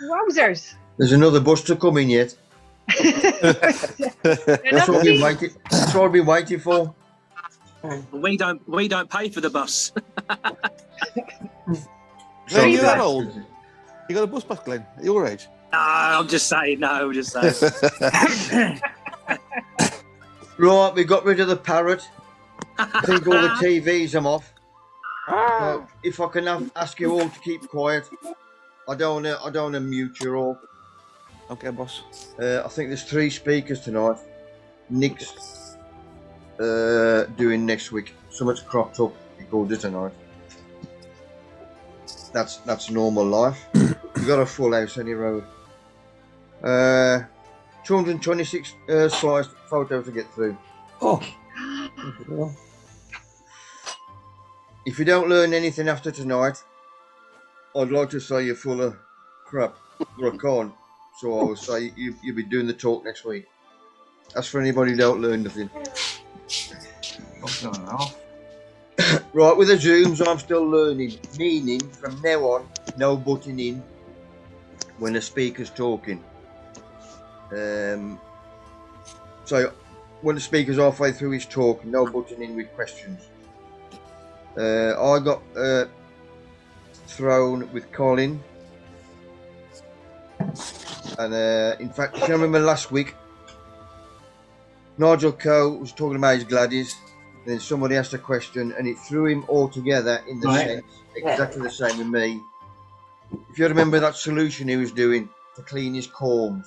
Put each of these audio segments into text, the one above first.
Wowzers. There's another bus to come in yet. That's what I've been waiting for. We don't pay for the bus. Are you that old? You got a bus pass, Glenn? At your age? No, I'm just saying. Right, we got rid of the parrot. I think all the TVs I'm off. So if I can ask you all to keep quiet, I don't want to mute you all. Okay, boss. I think there's 3 speakers tonight. Nick's doing next week. So much cropped up. He called it tonight. That's normal life. You got a full house any road. 226 slides photos to get through. Oh. If you don't learn anything after tonight, I'd like to say you're full of crap, but I can't. So I will say you'll be doing the talk next week. As for anybody who don't learn nothing. Right, with the Zooms, I'm still learning. Meaning, from now on, no butting in when the speaker's talking. So, when the speaker's halfway through his talk, no butting in with questions. I got thrown with Colin. And in fact, if you remember last week, Nigel Coe was talking about his gladies. And then somebody asked a question and it threw him all together in the sense, exactly the same with me. If you remember that solution he was doing to clean his corms,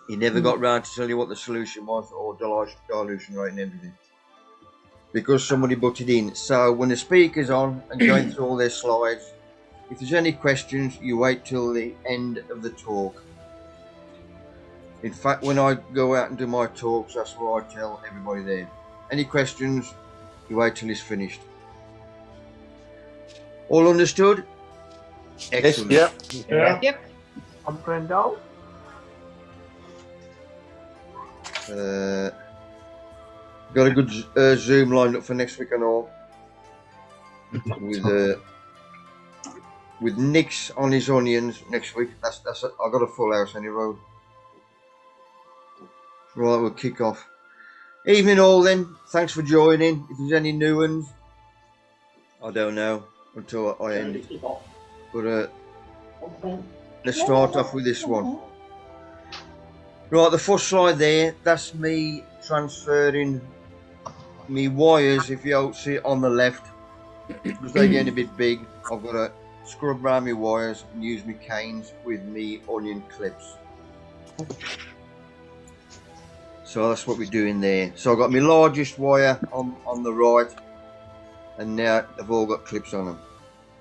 he never got round to tell you what the solution was or dilution rate and everything. Because somebody butted in. So when the speaker's on and going through all their slides, if there's any questions, you wait till the end of the talk. In fact, when I go out and do my talks, that's what I tell everybody there. Any questions, you wait till he's finished. All understood? Excellent. Yes, Yep. I'm Brendo. Got a good Zoom lined up for next week and all. With Nick's on his onions next week. I got a full house any road. Right, we'll kick off. Evening all then. Thanks for joining. If there's any new ones, I don't know until I end it. But let's start off with this one. Right, the first slide there, that's me transferring me wires, if you don't see it on the left, because they're getting a bit big. I've got to scrub around my wires and use my canes with me onion clips. So that's what we're doing there. So I've got my largest wire on the right, and now they've all got clips on them.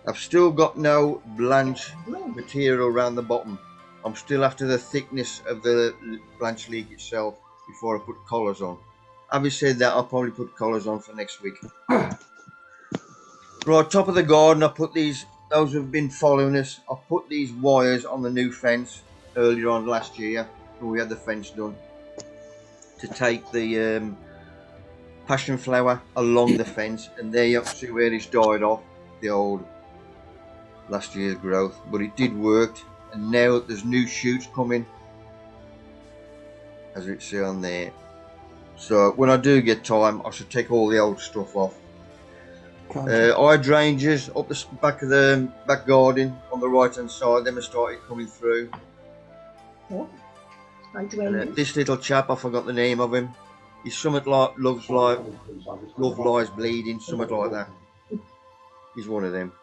I've still got no blanch material around the bottom. I'm still after the thickness of the blanch leek itself before I put collars on. Having said that, I'll probably put collars on for next week. Right, top of the garden, I put these, those who've been following us, I put these wires on the new fence earlier on last year when we had the fence done, to take the passion flower along the fence, and there you see where it's died off, the old last year's growth, but it did work, and now there's new shoots coming, as you see on there. So when I do get time, I should take all the old stuff off. Hydrangeas up the back of the back garden on the right hand side, them have started coming through. And, this little chap, I forgot the name of him. He's something like Love Lies Bleeding, something like that. He's one of them.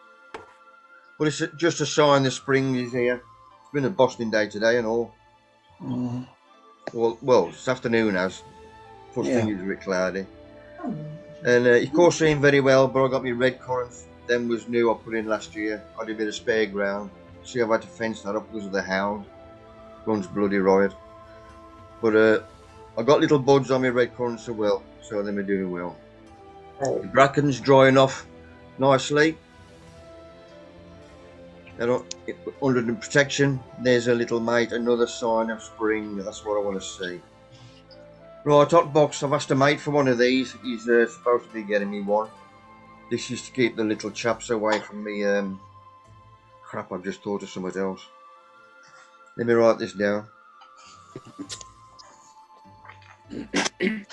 But it's just a sign the spring is here. It's been a Boston day today and all. Well, this afternoon has. First thing is a bit cloudy. And of course seeing very well, but I got my red currants. Them was new I put in last year. I did a bit of spare ground. See, I've had to fence that up because of the hound. Runs bloody riot. But I got little buds on my red currants as well, so them are doing well. The bracken's drying off nicely. They're under the protection. There's a little mate, another sign of spring. That's what I want to see. Right, hot box. I've asked a mate for one of these. He's supposed to be getting me one. This is to keep the little chaps away from me crap, I've just thought of something else. Let me write this down. I'm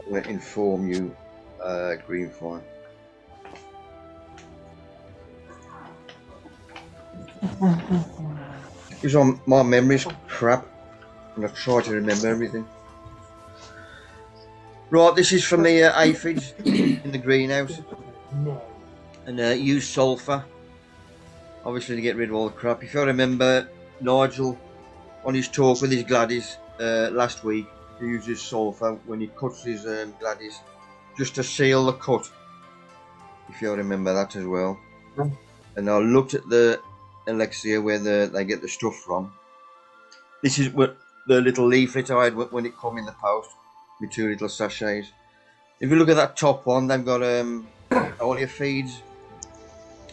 going to inform you, green fine. Because my memory's crap, and I try to remember everything. Right, this is from the aphids in the greenhouse, and use sulphur, obviously to get rid of all the crap. If you remember, Nigel on his talk with his gladdies last week, he uses sulphur when he cuts his gladdies, just to seal the cut. If you remember that as well. And I looked at the elixir where they get the stuff from. This is what the little leaflet I had when it come in the post, with 2 little sachets. If you look at that top one, they've got all your feeds,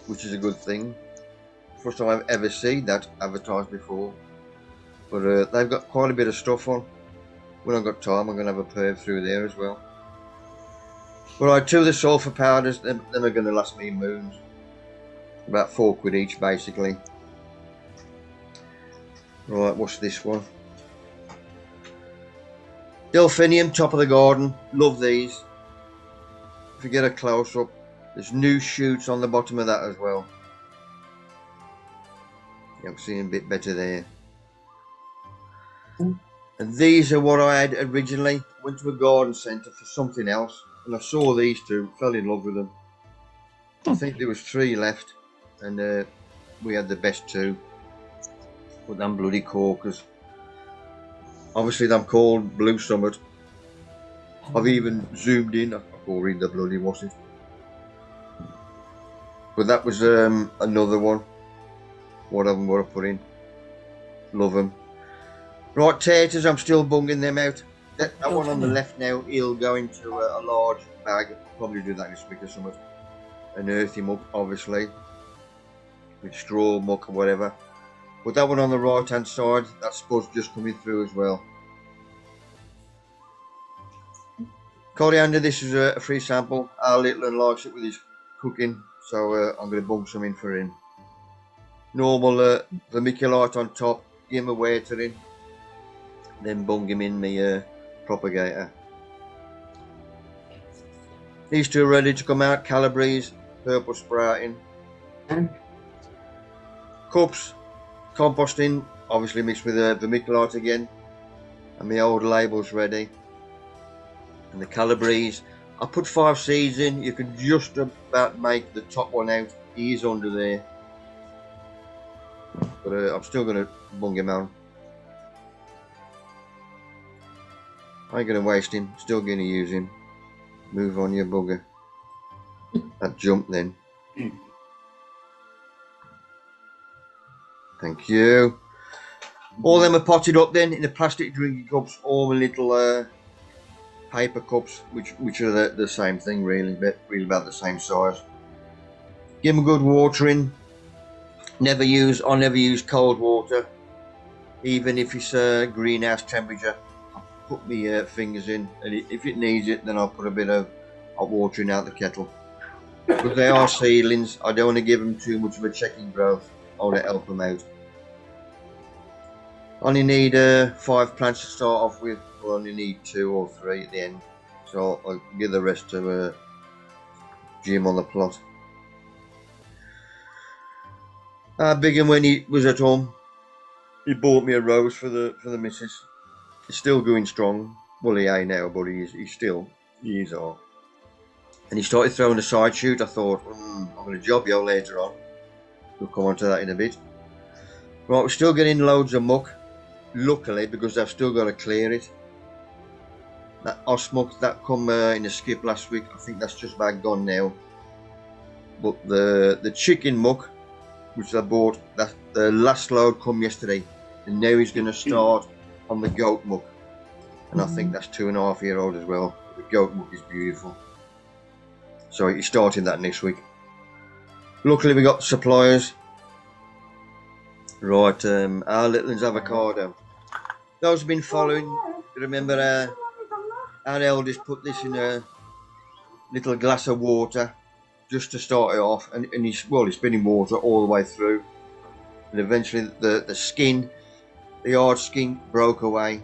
which is a good thing. First time I've ever seen that advertised before. But they've got quite a bit of stuff on. When I've got time, I'm going to have a perv through there as well. But I 2 of the sulphur powders, them are going to last me moons. About £4 each, basically. Right, what's this one? Delphinium, top of the garden. Love these. If you get a close up, there's new shoots on the bottom of that as well. Yeah, I'm seeing a bit better there. And these are what I had originally. Went to a garden centre for something else, and I saw these 2, fell in love with them. I think there was 3 left, and we had the best 2. But them bloody corkers. Obviously, them called Blue Summit. I've even zoomed in. I can't read the bloody what's it. But that was another one. One of them what I put in. Love them. Right, taters, I'm still bunging them out. That one on the left now, he'll go into a large bag. Probably do that this week or something. And earth him up, obviously. With straw, muck or whatever. But that one on the right hand side, that spud's just coming through as well. Coriander, this is a free sample. Our little one likes it with his cooking, so I'm going to bung some in for him. Normal vermiculite on top, give him a watering, then bung him in my propagator. These 2 are ready to come out. Calabrese, purple sprouting. Cups, composting, obviously mixed with vermiculite again, and my old labels ready. And the Calabrese, I put 5 seeds in. You can just about make the top one out. He is under there, but I'm still going to bung him out. I ain't going to waste him. Still going to use him. Move on, you bugger. That jump then. Thank you. All them are potted up then in the plastic drinking cups, all the little paper cups, which are the same thing really, but really about the same size. Give them a good watering. I never use cold water, even if it's greenhouse temperature. I put my fingers in, and if it needs it, then I'll put a bit of hot water in out the kettle. But they are seedlings. I don't want to give them too much of a checking growth. I want to help them out. Only need 5 plants to start off with. We'll only need 2 or 3 at the end, so I'll give the rest to Jim on the plot. Bigham, when he was at home, he bought me a rose for the missus. He's still going strong. Well, he ain't now, but he is all. And he started throwing a side shoot. I thought, I'm going to job you later on. We'll come on to that in a bit. Right, we're still getting loads of muck. Luckily, because I've still got to clear it. That osmuck that come in a skip last week, I think that's just about gone now. But the chicken muck, which I bought, that the last load come yesterday, and now he's going to start on the goat muck, and I think that's 2.5-year-old as well. The goat muck is beautiful, so he's starting that next week. Luckily, we got suppliers. Right, our little one's avocado. Those have been following. Remember, our eldest put this in a little glass of water just to start it off, and it's been in water all the way through, and eventually the skin, the hard skin, broke away,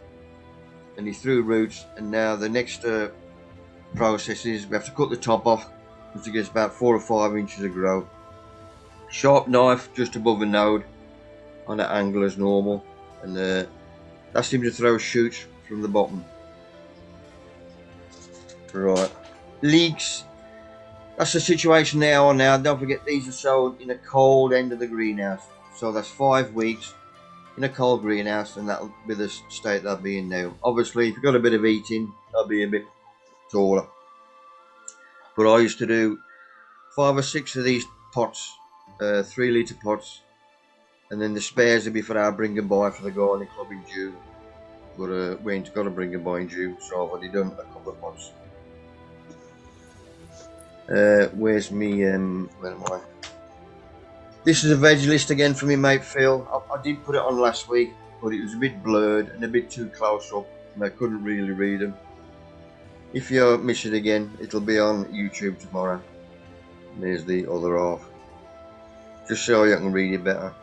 and he threw roots. And now the next process is we have to cut the top off, which gets about 4 or 5 inches of growth. Sharp knife just above the node on an angle as normal, and that's him to throw shoots from the bottom. Right, leeks. That's the situation they are now. Don't forget, these are sold in a cold end of the greenhouse, so that's 5 weeks in a cold greenhouse, and that'll be the state they'll be in now. Obviously, if you've got a bit of eating, they'll be a bit taller. But I used to do 5 or 6 of these pots, 3 litre pots, and then the spares would be for our bring and buy for the gardening club in June. But we ain't got to bring and buy in June, so I've already done a couple of pots. Where's me? Where am I? This is a veg list again for me mate Phil. I did put it on last week, but it was a bit blurred and a bit too close up, and I couldn't really read them. If you miss it again, it'll be on YouTube tomorrow. And there's the other half, just so you can read it better.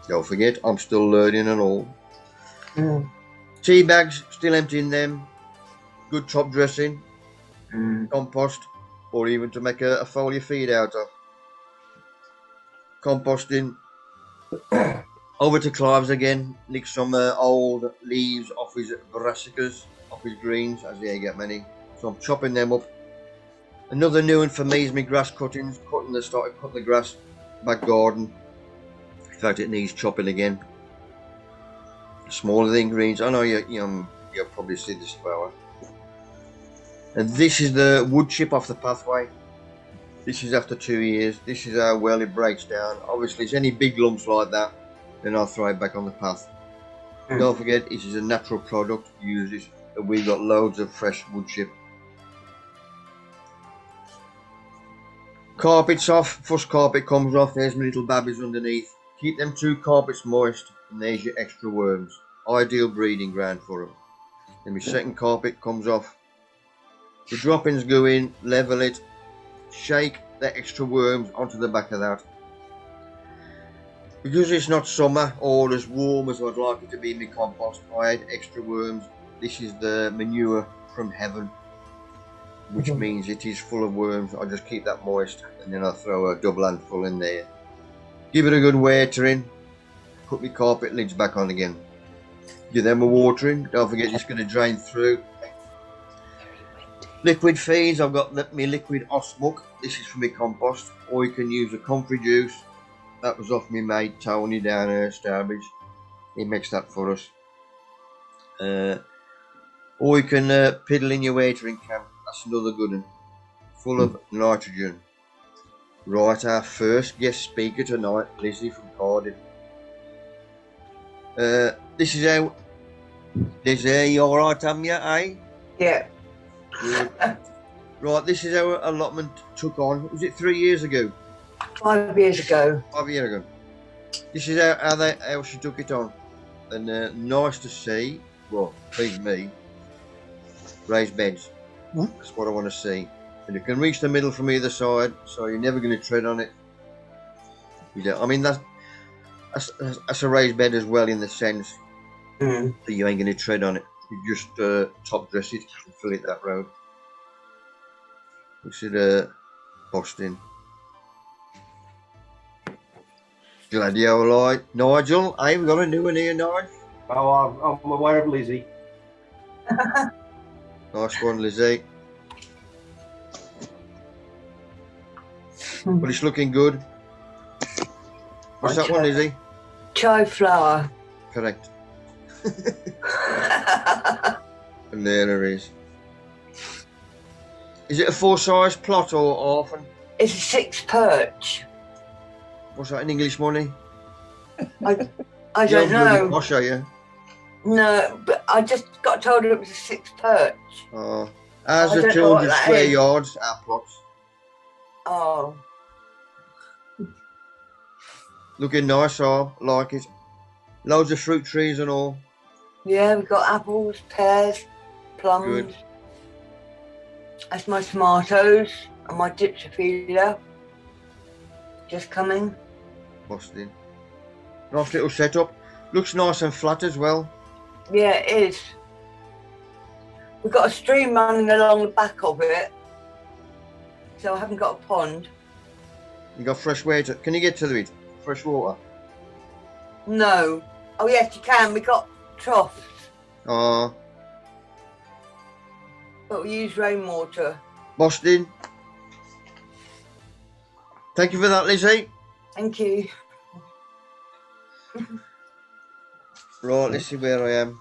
Don't forget, I'm still learning and all. Tea bags, still emptying them. Good top dressing, compost, or even to make a foliar feed out of. Composting. Over to Clive's again. Nick some old leaves off his brassicas, off his greens, as they get many. So I'm chopping them up. Another new one for me is my grass cuttings. Started cutting the grass back garden. In fact, it needs chopping again. Smaller than greens. I know you'll probably see this flower. And this is the wood chip off the pathway. This is after 2 years. This is how well it breaks down. Obviously, if there's any big lumps like that, then I'll throw it back on the path. Don't forget, this is a natural product. Use this. We've got loads of fresh wood chip. Carpets off. First carpet comes off. There's my little babbies underneath. Keep them 2 carpets moist, and there's your extra worms. Ideal breeding ground for them. Then my second carpet comes off. The droppings go in, level it, shake the extra worms onto the back of that. Because it's not summer or as warm as I'd like it to be in my compost, I had extra worms. This is the manure from heaven, which means it is full of worms. I just keep that moist, and then I throw a double handful in there. Give it a good watering, put my carpet lids back on again. Give them a watering, don't forget it's going to drain through. Liquid feeds, I've got my liquid osmuck. This is for my compost, or you can use a comfrey juice. That was off my mate Tony down here, Starbridge. He makes that for us. Or you can piddle in your watering can. That's another good one. Full of nitrogen. Right, our first guest speaker tonight, Lizzie from Cardiff. This is how. Lizzie, you alright, Tamia, eh? Yeah. Good. Right, this is how Allotment took on. Was it 3 years ago? 5 years ago. 5 years ago. This is how she took it on. And nice to see. Well, please me. Raised beds. That's what I want to see. And you can reach the middle from either side, so you're never going to tread on it. You don't. I mean, that's a raised bed as well in the sense that you ain't going to tread on it. You just top dress it and fill it that road. We should Boston. Gladioli. Nigel, I ain't got a new one here, Nigel. Oh, I'm aware of Lizzie. Nice one, Lizzie. But it's looking good. What's that one, Lizzie? Chai flower. Correct. And there it is. Is it a full-size plot or orphan? It's a 6 perch. What's that in English money? I don't know. I'll show you. No, but I just got told it was a 6 perch. Oh, ours I are don't know what 200 that square is. yards, our plots. Oh. Looking nice, I like it. Loads of fruit trees and all. Yeah, we've got apples, pears, plums. Good. That's my tomatoes. And my dipsophilia just coming. Busting. Nice little setup. Looks nice and flat as well. Yeah, it is. We've got a stream running along the back of it, so I haven't got a pond. You got fresh water. Can you get to it? Fresh water? No. Oh yes, you can. We got troughs, Oh, but we use rainwater. Boston. Thank you for that, Lizzie. Thank you. Right, let's see where I am.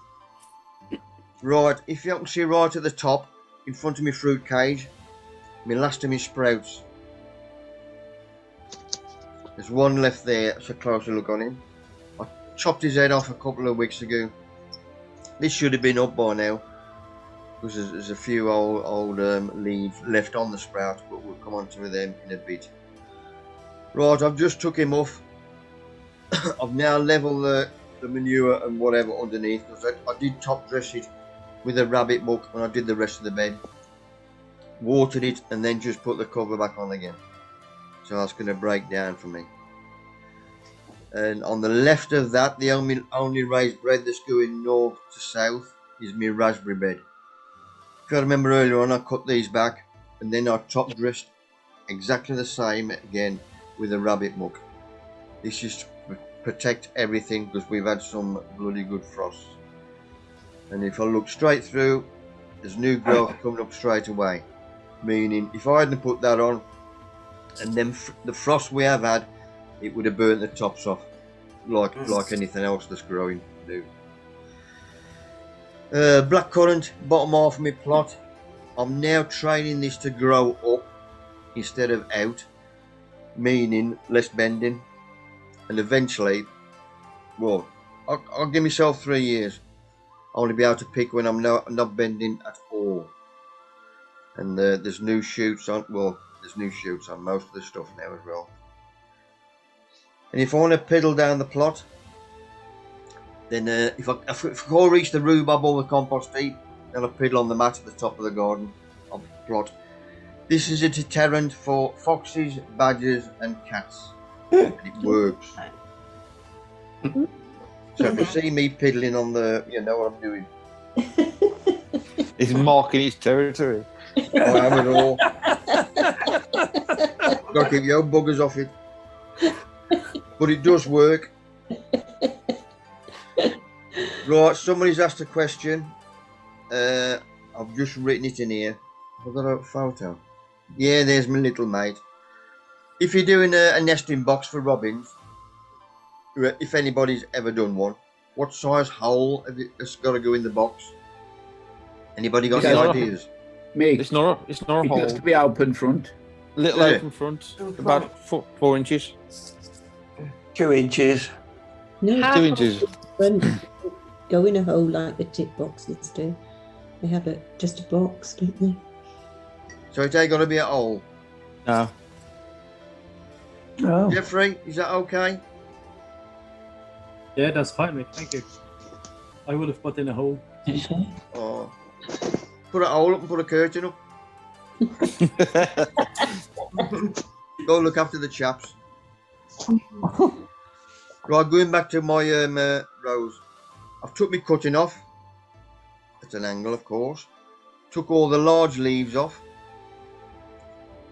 Right, if you can see right at the top, in front of my fruit cage, my last of my sprouts. There's one left there, that's a closer look on him. I chopped his head off a couple of weeks ago. This should have been up by now, because there's a few old leaves left on the sprout, but we'll come on to them in a bit. Right, I've just took him off. I've now leveled the manure and whatever underneath, because I did top dress it with a rabbit muck when I did the rest of the bed. Watered it and then just put the cover back on again. So that's going to break down for me. And on the left of that, the only raised bed that's going north to south is my raspberry bed. If I remember earlier on, I cut these back and then I top dressed exactly the same again with a rabbit muck. This is to protect everything because we've had some bloody good frosts. And if I look straight through, there's new growth coming up straight away. Meaning, if I hadn't put that on, and then the frost we have had, it would have burnt the tops off, like anything else that's growing new. Blackcurrant, bottom half of my plot. I'm now training this to grow up instead of out, meaning less bending, and eventually, well, I'll give myself 3 years. I'll only be able to pick when I'm not bending at all. And there's new shoots on. Well, there's new shoots on most of the stuff now as well. And if I want to piddle down the plot, then if I reach the rhubarb or the compost heap, then I'll piddle on the mat at the top of the garden of the plot. This is a deterrent for foxes, badgers, and cats, and it works. So if you see me piddling on the, you know what I'm doing. He's marking his territory. I am at all. Gotta keep your buggers off it. But it does work. Right, somebody's asked a question. I've just written it in here. I've got a photo. Yeah, there's my little mate. If you're doing a nesting box for robins, if anybody's ever done one, what size hole has got to go in the box? Anybody got any ideas? Me. It's not a It hole. has to be open front. Little Yeah. open front, about 4 inches. 2 inches. No, 2 inches. won't go in a hole like the tip boxes do. They have just a box, don't they? So it ain't got to be a hole. No. Oh. Jeffrey, is that okay? Yeah, that's fine, mate. Thank you. I would have put in a hole. Oh. Put a hole up and put a curtain up. Go look after the chaps. Right, going back to my rose. I've took my cutting off. At an angle, of course. Took all the large leaves off.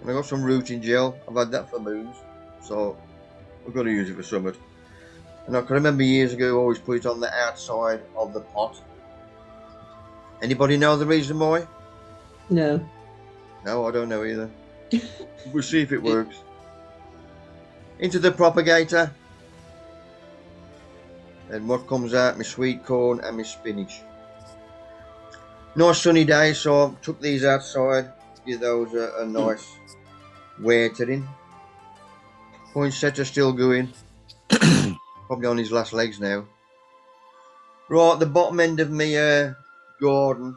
And I got some rooting gel. I've had that for moons. So we've got to use it for summer. And I can remember years ago, I always put it on the outside of the pot. Anybody know the reason why? No. No, I don't know either. We'll see if it works. Into the propagator. And what comes out? My sweet corn and my spinach. Nice sunny day, so I took these outside. Give those a nice watering. Poinsettia still going. Probably on his last legs now. Right, the bottom end of my garden,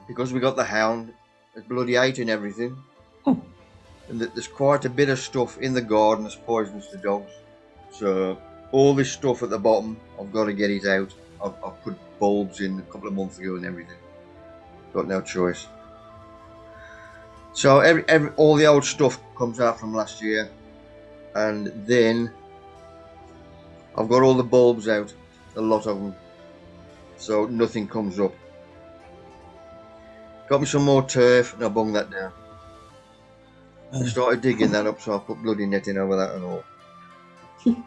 because we got the hound, it's bloody eating everything. And there's quite a bit of stuff in the garden that's poisonous to dogs. So all this stuff at the bottom, I've got to get it out. I've put bulbs in a couple of months ago and everything. Got no choice. So all the old stuff comes out from last year, and then I've got all the bulbs out, a lot of them, so nothing comes up. Got me some more turf, and I bung that down. I started digging that up, so I put bloody netting over that and all.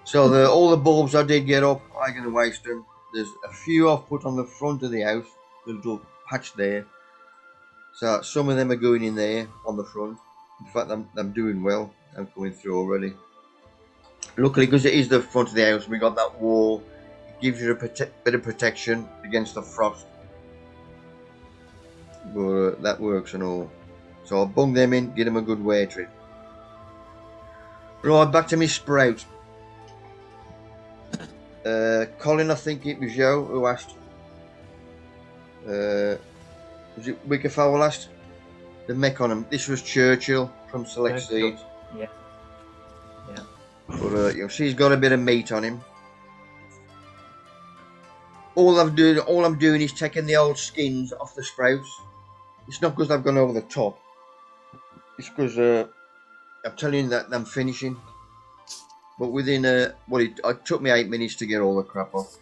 So all the bulbs I did get up, I'm going to waste them. There's a few I've put on the front of the house, the little patch there. So some of them are going in there on the front. In fact, I'm doing well. I'm coming through already. Luckily, because it is the front of the house, we got that wall. It gives you a bit of protection against the frost. But that works and all. So I'll bung them in, get them a good wear treat. Right, back to my sprout. Colin, I think it was you who asked. Was it Wickerfowl asked? The mech on them. This was Churchill from Select Seeds. Yeah. Yeah. But you'll see he's got a bit of meat on him. All I'm doing is taking the old skins off the sprouts. It's not because I've gone over the top. It's because I'm telling you that I'm finishing. But within it took me 8 minutes to get all the crap off.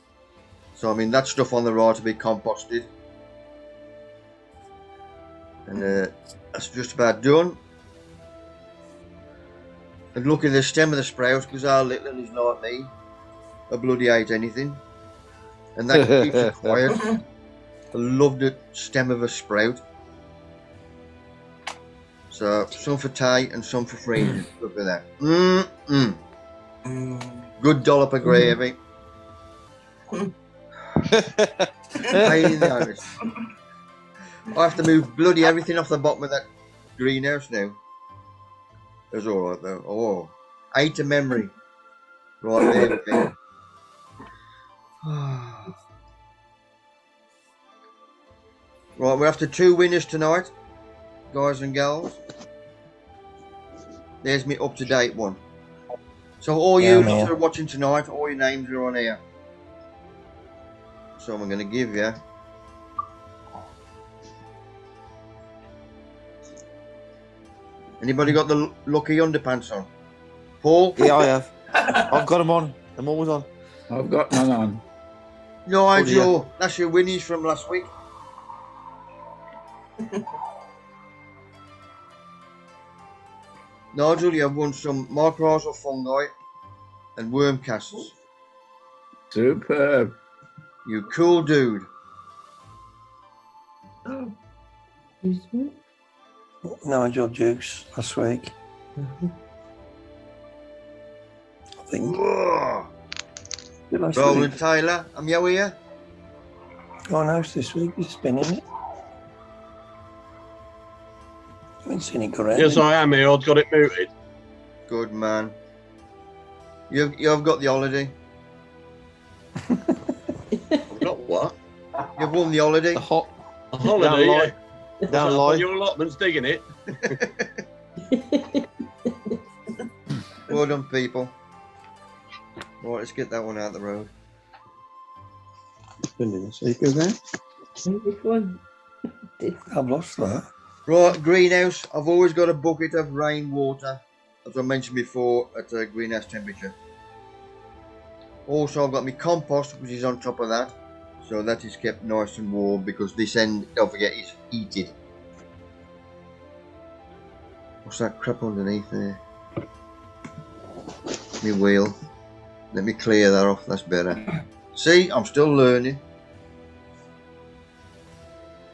So I mean that stuff on the right to be composted. And that's just about done. And look at the stem of the sprouts, because our little is like me. I bloody hate anything. And that keeps it quiet. I love the stem of a sprout. So some for Thai and some for freezing. Look at that. Good dollop of gravy. Pain in the arse. I have to move bloody everything off the bottom of that greenhouse now. That's alright though. Oh, 8 to memory. Right there we go. Right, we're after 2 winners tonight, guys and gals. There's me up to date one. So all you that are watching tonight, all your names are on here. So I'm going to give you. Anybody got the lucky underpants on? Paul? Yeah, I have. I've got them on. I'm always on. I've got none on. Nigel, that's your winnies from last week. Nigel, you have won some mycorrhizal fungi and worm casts. Superb. You cool dude. Nigel Dukes last week. I think. Whoa. Last Roland week. Taylor, am you here? Oh no, it's this week. It's been in it. I haven't seen it correct. Yes, I am here. I've got it muted. Good man. You've got the holiday. I've got what? You've won the holiday. A holiday. Down Yeah. Down What's up low. on your allotments digging it. Well done, people. Right, let's get that one out the road. Which one? I've lost that. Right, greenhouse. I've always got a bucket of rainwater, as I mentioned before, at a greenhouse temperature. Also, I've got my compost, which is on top of that. So that is kept nice and warm because this end, don't forget, is heated. What's that crap underneath there? My wheel. Let me clear that off, that's better. See, I'm still learning.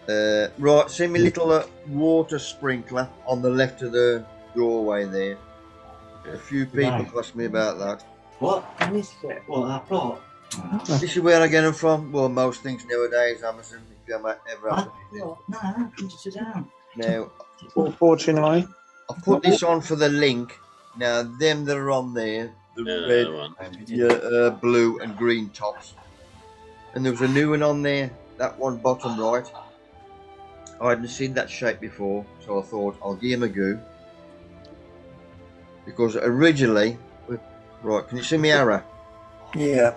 Right, see my little water sprinkler on the left of the doorway there. A few people asked me about that. What? I missed it. What, that plot? This is where I get them from. Well, most things nowadays, Amazon, if you ever have to visit. No, I printed it down. Now, 49. I put this on for the link. Now, them that are on there, the red, blue and green tops. And there was a new one on there, that one bottom right. I hadn't seen that shape before, so I thought I'll give him a go. Because originally, right, can you see me arrow? Yeah.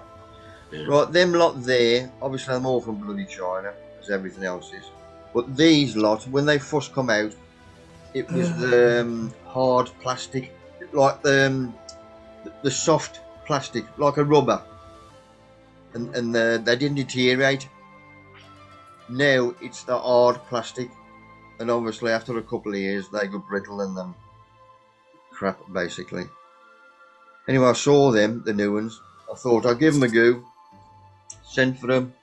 Right, them lot there, obviously I'm all from bloody China, as everything else is. But these lot, when they first come out, It was the hard plastic, like the soft plastic, like a rubber, and they didn't deteriorate. Now it's the hard plastic, and obviously after a couple of years they go brittle and crap basically. Anyway, I saw them, the new ones. I thought I'd give them a go. Sent for them,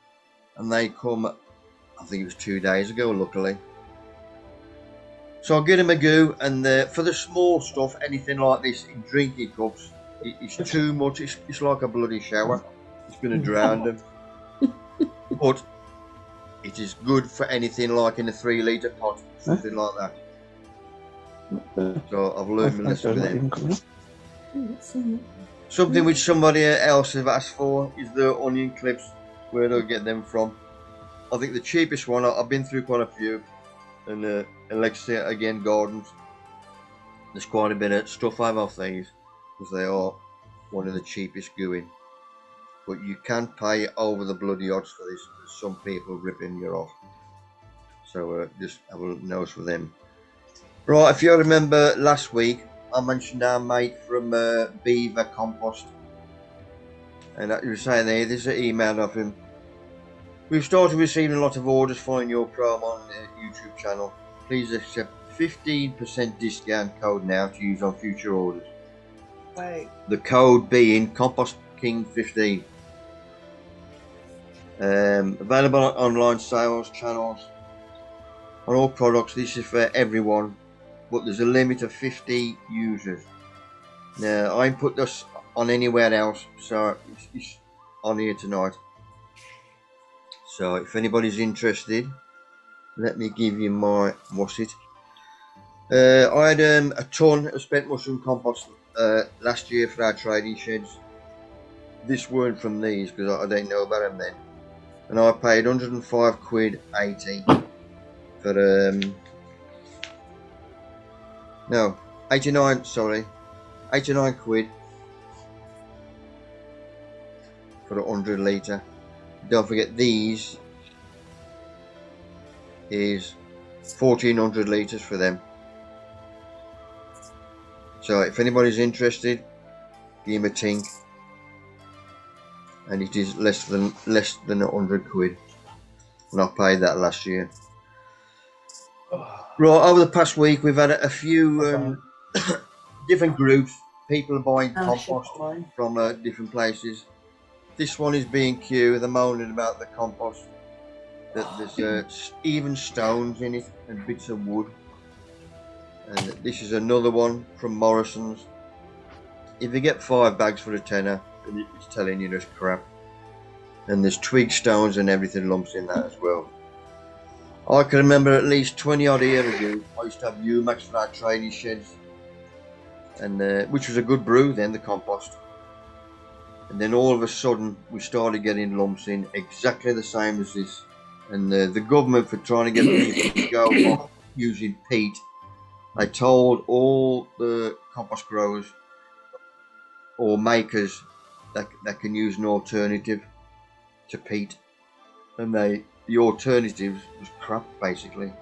and they come, I think it was 2 days ago, luckily. So I'll give them a go, and for the small stuff, anything like this in drinking cups, it's too much. It's like a bloody shower. It's going to drown them. But it is good for anything like in a 3 litre pot, something like that. So I've learned my lesson with them. Something which somebody else have asked for is the onion clips. Where do I get them from? I think the cheapest one, I've been through quite a few, and Alexia again Gardens. There's quite a bit of stuff I have off these because they are one of the cheapest going. But you can pay over the bloody odds for this. There's some people ripping you off. So just have a nose for them. Right, if you remember last week, I mentioned our mate from Beaver Compost. And you were saying there's an email of him. We've started receiving a lot of orders following your promo on the YouTube channel. Please accept 15% discount code now to use on future orders. Right. The code being Compost King 15. Available on online sales channels on all products. This is for everyone, but there's a limit of 50 users. Now I ain't put this on anywhere else, so it's on here tonight. So if anybody's interested, let me give you my I had a ton of spent mushroom compost last year for our trading sheds. This weren't from these because I didn't know about them then. And I paid 105 quid 80 for no 89 sorry 89 quid for a 100 litre. Don't forget these is 1400 litres for them. So if anybody's interested, give him a tink. And it is less than 100 quid. And I paid that last year. Right, over the past week we've had a few different groups. People are buying compost from different places. This one is B&Q. They're moaning about the compost. That there's even stones in it and bits of wood. And this is another one from Morrison's. If you get 5 bags for a tenner, it's telling you there's crap. And there's twig stones and everything lumps in that as well. I can remember at least 20 odd years ago, I used to have Umax for our training sheds, and which was a good brew then, the compost. And then all of a sudden we started getting lumps in exactly the same as this. And the government, for trying to get people to go off using peat, they told all the compost growers or makers that can use an alternative to peat, and the alternatives was crap basically,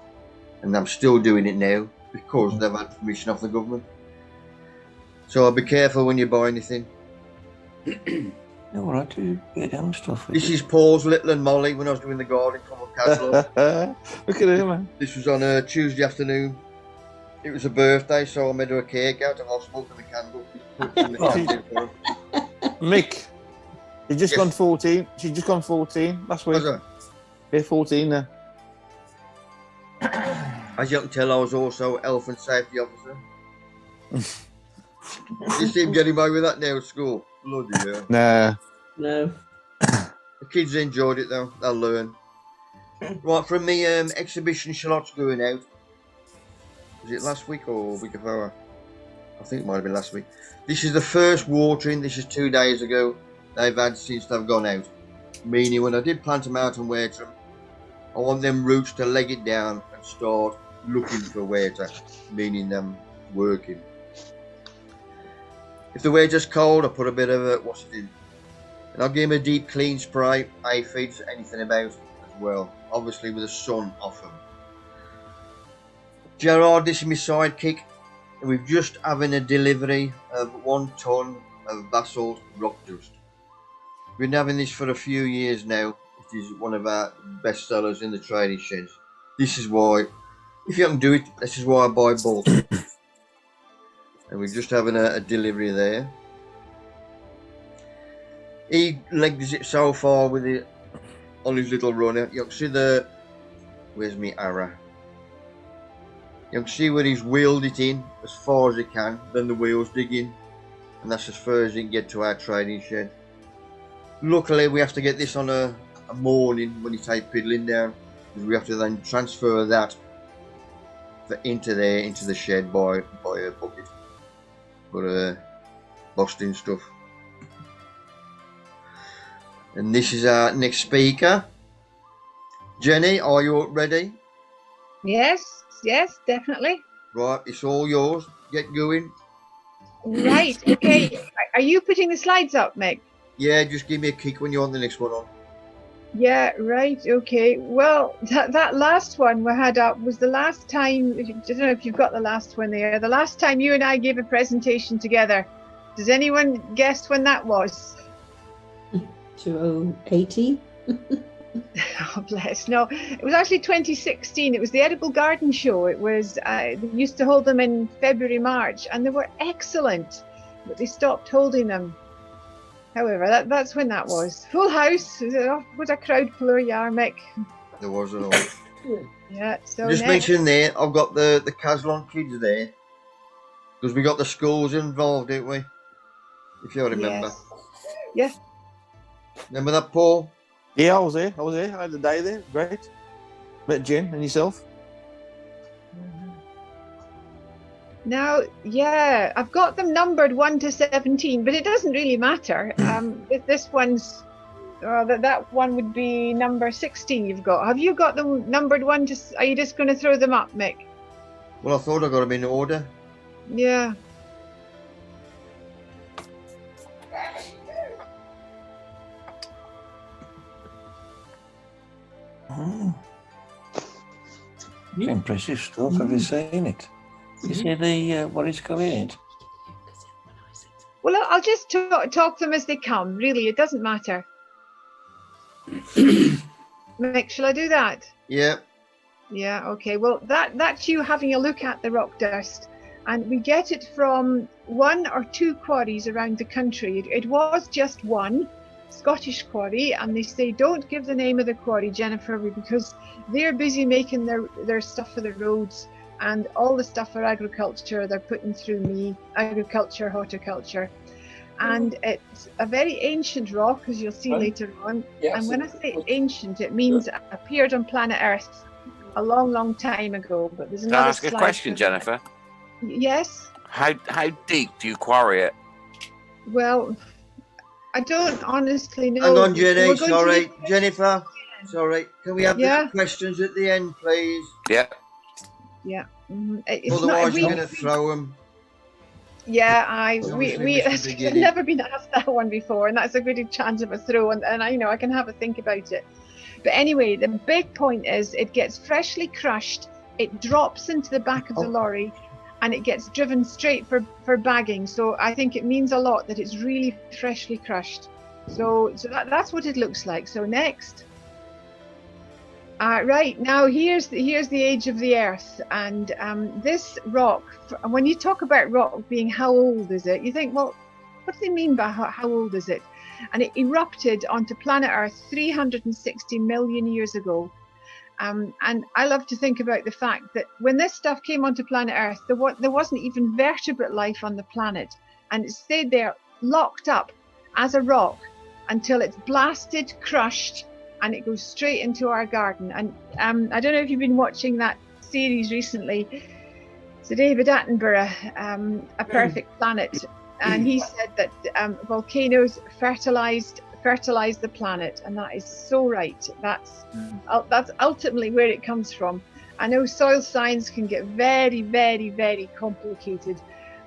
and I'm still doing it now because they've had permission off the government. So I'll be careful when you buy anything. No, all right to get down stuff. This is Paul's little and Molly when I was doing the garden from catalogue. Look at him, man. This was on a Tuesday afternoon. It was a birthday, so I made her a cake out of hospital and a candle. Mick, she's just gone 14. She's just gone 14 last week. Yeah, 14 now. As you can tell, I was also health and safety officer. You see him getting away with that now at school. Bloody hell. Nah. No. The kids enjoyed it though. They'll learn. Right, from me exhibition shallots going out. Was it last week or week before? I think it might have been last week. This is the first watering. This is 2 days ago. They've had since they've gone out. Meaning when I did plant them out and water them, I want them roots to leg it down and start looking for water, meaning them working. If the water's cold, I put a bit of what's it in, and I'll give them a deep clean spray, aphids, anything about as well. Obviously with the sun off them. Gerard, this is my sidekick. We've just having a delivery of 1 ton of basalt rock dust. We've been having this for a few years now. It is one of our best sellers in the trading sheds. This is why, if you haven't do it, this is why I buy bulk. And we're just having a delivery there. He legs it so far with it on his little runner. You can see where's my arrow? You can see where he's wheeled it in as far as he can, then the wheels dig in, and that's as far as he can get to our trading shed. Luckily, we have to get this on a morning when you take piddling down, because we have to then transfer that into the shed by a bucket for busting stuff. And this is our next speaker. Jenny, are you ready? Yes, definitely. Right, it's all yours. Get going. Right, okay. Are you putting the slides up, Mick? Yeah, just give me a kick when you're on the next one on. Yeah, right, okay. Well, that last one we had up was the last time, I don't know if you've got the last one there, the last time you and I gave a presentation together. Does anyone guess when that was? 2018. Oh, bless. No, it was actually 2016. It was the Edible Garden Show. It was, they used to hold them in February, March, and they were excellent, but they stopped holding them. However, that's when that was. Full house. What a crowd puller you are, Mick. There was an all. Yeah, so just next. mention there, I've got the Caslon kids there, because we got the schools involved, didn't we? If you remember. Yes. Remember that, Paul? Yeah, I was there. I had a day there. Great. Met Jen and yourself. Now, yeah, I've got them numbered 1 to 17, but it doesn't really matter. This one's, that one would be number 16 you've got. Have you got them numbered 1 to, are you just going to throw them up, Mick? Well, I thought I got them in order. Yeah. Impressive stuff. Have you seen it? You see the what is called in it? Well, I'll just talk them as they come. Really, it doesn't matter. Mick, shall I do that? Yeah. Yeah. Okay. Well, that's you having a look at the rock dust, and we get it from 1 or 2 quarries around the country. It was just one Scottish quarry, and they say don't give the name of the quarry, Jennifer, because they're busy making their stuff for the roads and all the stuff for agriculture. They're putting through me, agriculture, horticulture, and it's a very ancient rock, as you'll see later on. Yes, and when I say ancient, it means it appeared on planet Earth a long time ago. But there's another. Can I ask a question, Jennifer? Yes. How deep do you quarry it? Well, I don't honestly know. Hang on, Jenny. Sorry, Jennifer. Sorry. Can we have the questions at the end, please? Yeah. Yeah. Otherwise, you're going to throw them. Yeah, I've never been asked that one before, and that's a good chance of a throw, and I can have a think about it. But anyway, the big point is it gets freshly crushed, it drops into the back of the lorry, and it gets driven straight for bagging. So I think it means a lot that it's really freshly crushed. So that's what it looks like. So next. Right, now here's the age of the earth, and this rock, when you talk about rock being how old is it, you think, well, what do they mean by how old is it? And it erupted onto planet Earth 360 million years ago. And I love to think about the fact that when this stuff came onto planet Earth, there wasn't even vertebrate life on the planet, and it stayed there locked up as a rock until it's blasted, crushed, and it goes straight into our garden. And I don't know if you've been watching that series recently. So David Attenborough, A Perfect Planet, and he said that volcanoes fertilize the planet, and that is so right. That's ultimately where it comes from. I know soil science can get very, very, very complicated,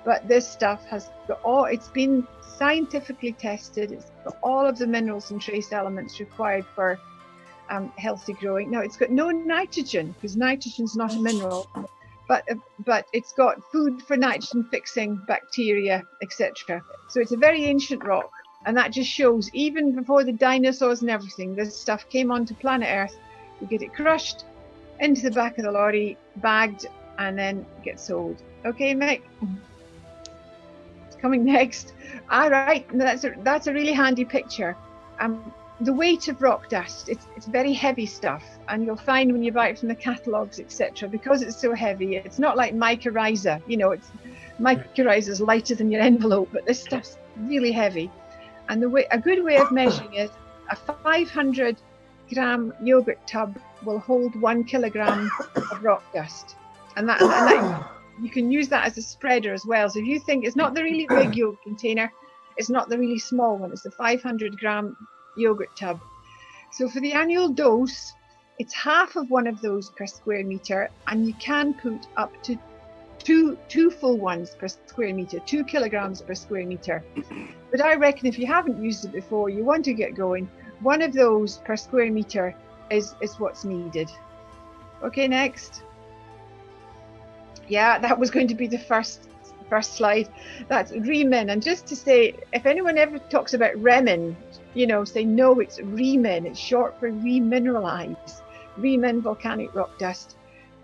but this stuff has got it's been scientifically tested. It's got all of the minerals and trace elements required for healthy growing. Now, it's got no nitrogen, because nitrogen's not a mineral, but it's got food for nitrogen fixing bacteria, etc. So it's a very ancient rock, and that just shows even before the dinosaurs and everything, this stuff came onto planet Earth. You get it crushed into the back of the lorry, bagged, and then get sold. Okay, Mick? Coming next. All right, that's a really handy picture. The weight of rock dust, it's very heavy stuff, and you'll find when you buy it from the catalogues, etc., because it's so heavy, it's not like mycorrhiza. You know, mycorrhiza is lighter than your envelope, but this stuff's really heavy. And a good way of measuring it, a 500-gram yogurt tub will hold 1 kilogram of rock dust, and that you can use that as a spreader as well. So if you think it's not the really big yogurt container, it's not the really small one, it's the 500-gram yogurt tub. So for the annual dose, it's half of one of those per square meter, and you can put up to two full ones per square meter, 2 kilograms per square meter. But I reckon if you haven't used it before, you want to get going, one of those per square meter is what's needed. Okay, next. Yeah, that was going to be the first slide. That's remin. And just to say, if anyone ever talks about remin, you know, say no, it's remin. It's short for remineralize. Remin volcanic rock dust.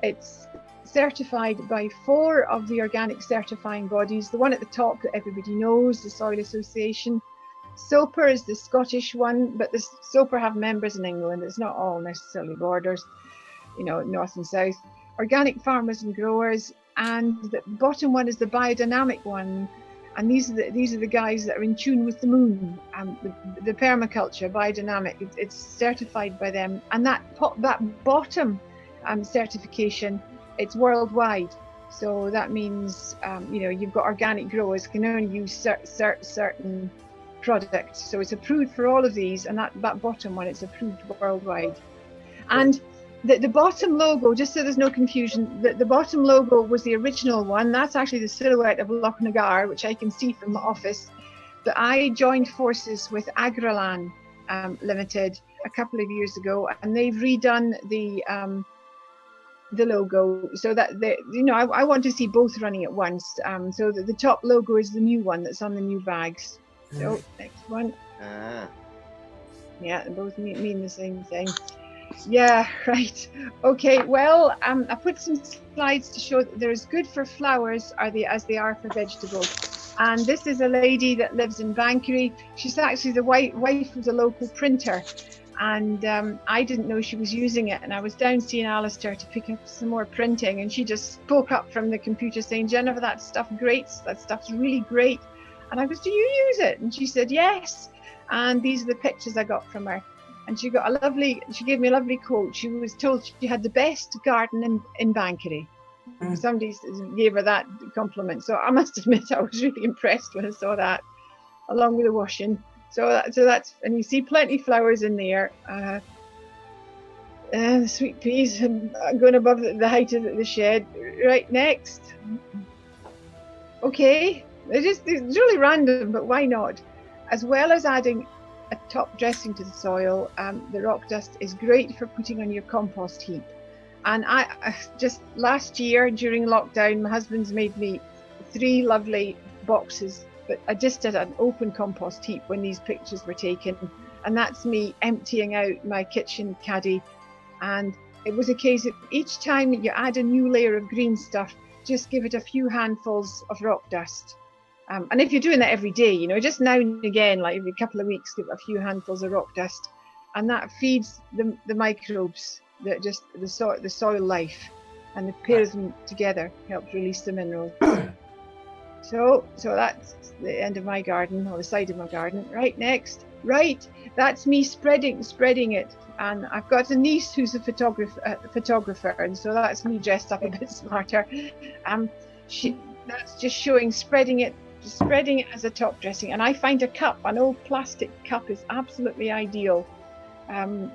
It's certified by 4 of the organic certifying bodies. The one at the top that everybody knows, the Soil Association. SOPR is the Scottish one, but the SOPR have members in England. It's not all necessarily borders, you know, north and south. Organic farmers and growers, and the bottom one is the biodynamic one, and these are the guys that are in tune with the moon. The permaculture biodynamic, it's certified by them, and that bottom certification, it's worldwide. So that means you know, you've got organic growers can only use certain products. So it's approved for all of these, and that bottom one, it's approved worldwide. And the bottom logo, just so there's no confusion, the bottom logo was the original one. That's actually the silhouette of Loch Nagar, which I can see from the office. But I joined forces with Agralan Limited a couple of years ago, and they've redone the logo so that you know, I want to see both running at once. So the top logo is the new one that's on the new bags. So next one. Yeah, they both mean the same thing. Yeah, right. Okay, well, I put some slides to show that they're as good for flowers as they are for vegetables. And this is a lady that lives in Bankery. She's actually the wife of the local printer. And I didn't know she was using it. And I was down seeing Alistair to pick up some more printing. And she just spoke up from the computer saying, Jennifer, that stuff's really great. And I was, do you use it? And she said, yes. And these are the pictures I got from her. And she gave me a lovely quote. She was told she had the best garden in Bankery. Somebody gave her that compliment. So I must admit, I was really impressed when I saw that, along with the washing. So that's, and you see plenty of flowers in there. The sweet peas going above the height of the shed. Right, next. Okay, it's really random, but why not? As well as adding a top dressing to the soil, the rock dust is great for putting on your compost heap. And I just last year during lockdown, my husband's made me 3 lovely boxes, but I just did an open compost heap when these pictures were taken, and that's me emptying out my kitchen caddy. And it was a case of each time you add a new layer of green stuff, just give it a few handfuls of rock dust. And if you're doing that every day, you know, just now and again, like every couple of weeks, give a few handfuls of rock dust, and that feeds the microbes, the soil life, and the pair of them together helps release the minerals. So that's the end of my garden, or the side of my garden. Right, next. Right, that's me spreading it, and I've got a niece who's a photographer, and so that's me dressed up a bit smarter. That's just showing spreading it as a top dressing. And I find an old plastic cup is absolutely ideal. And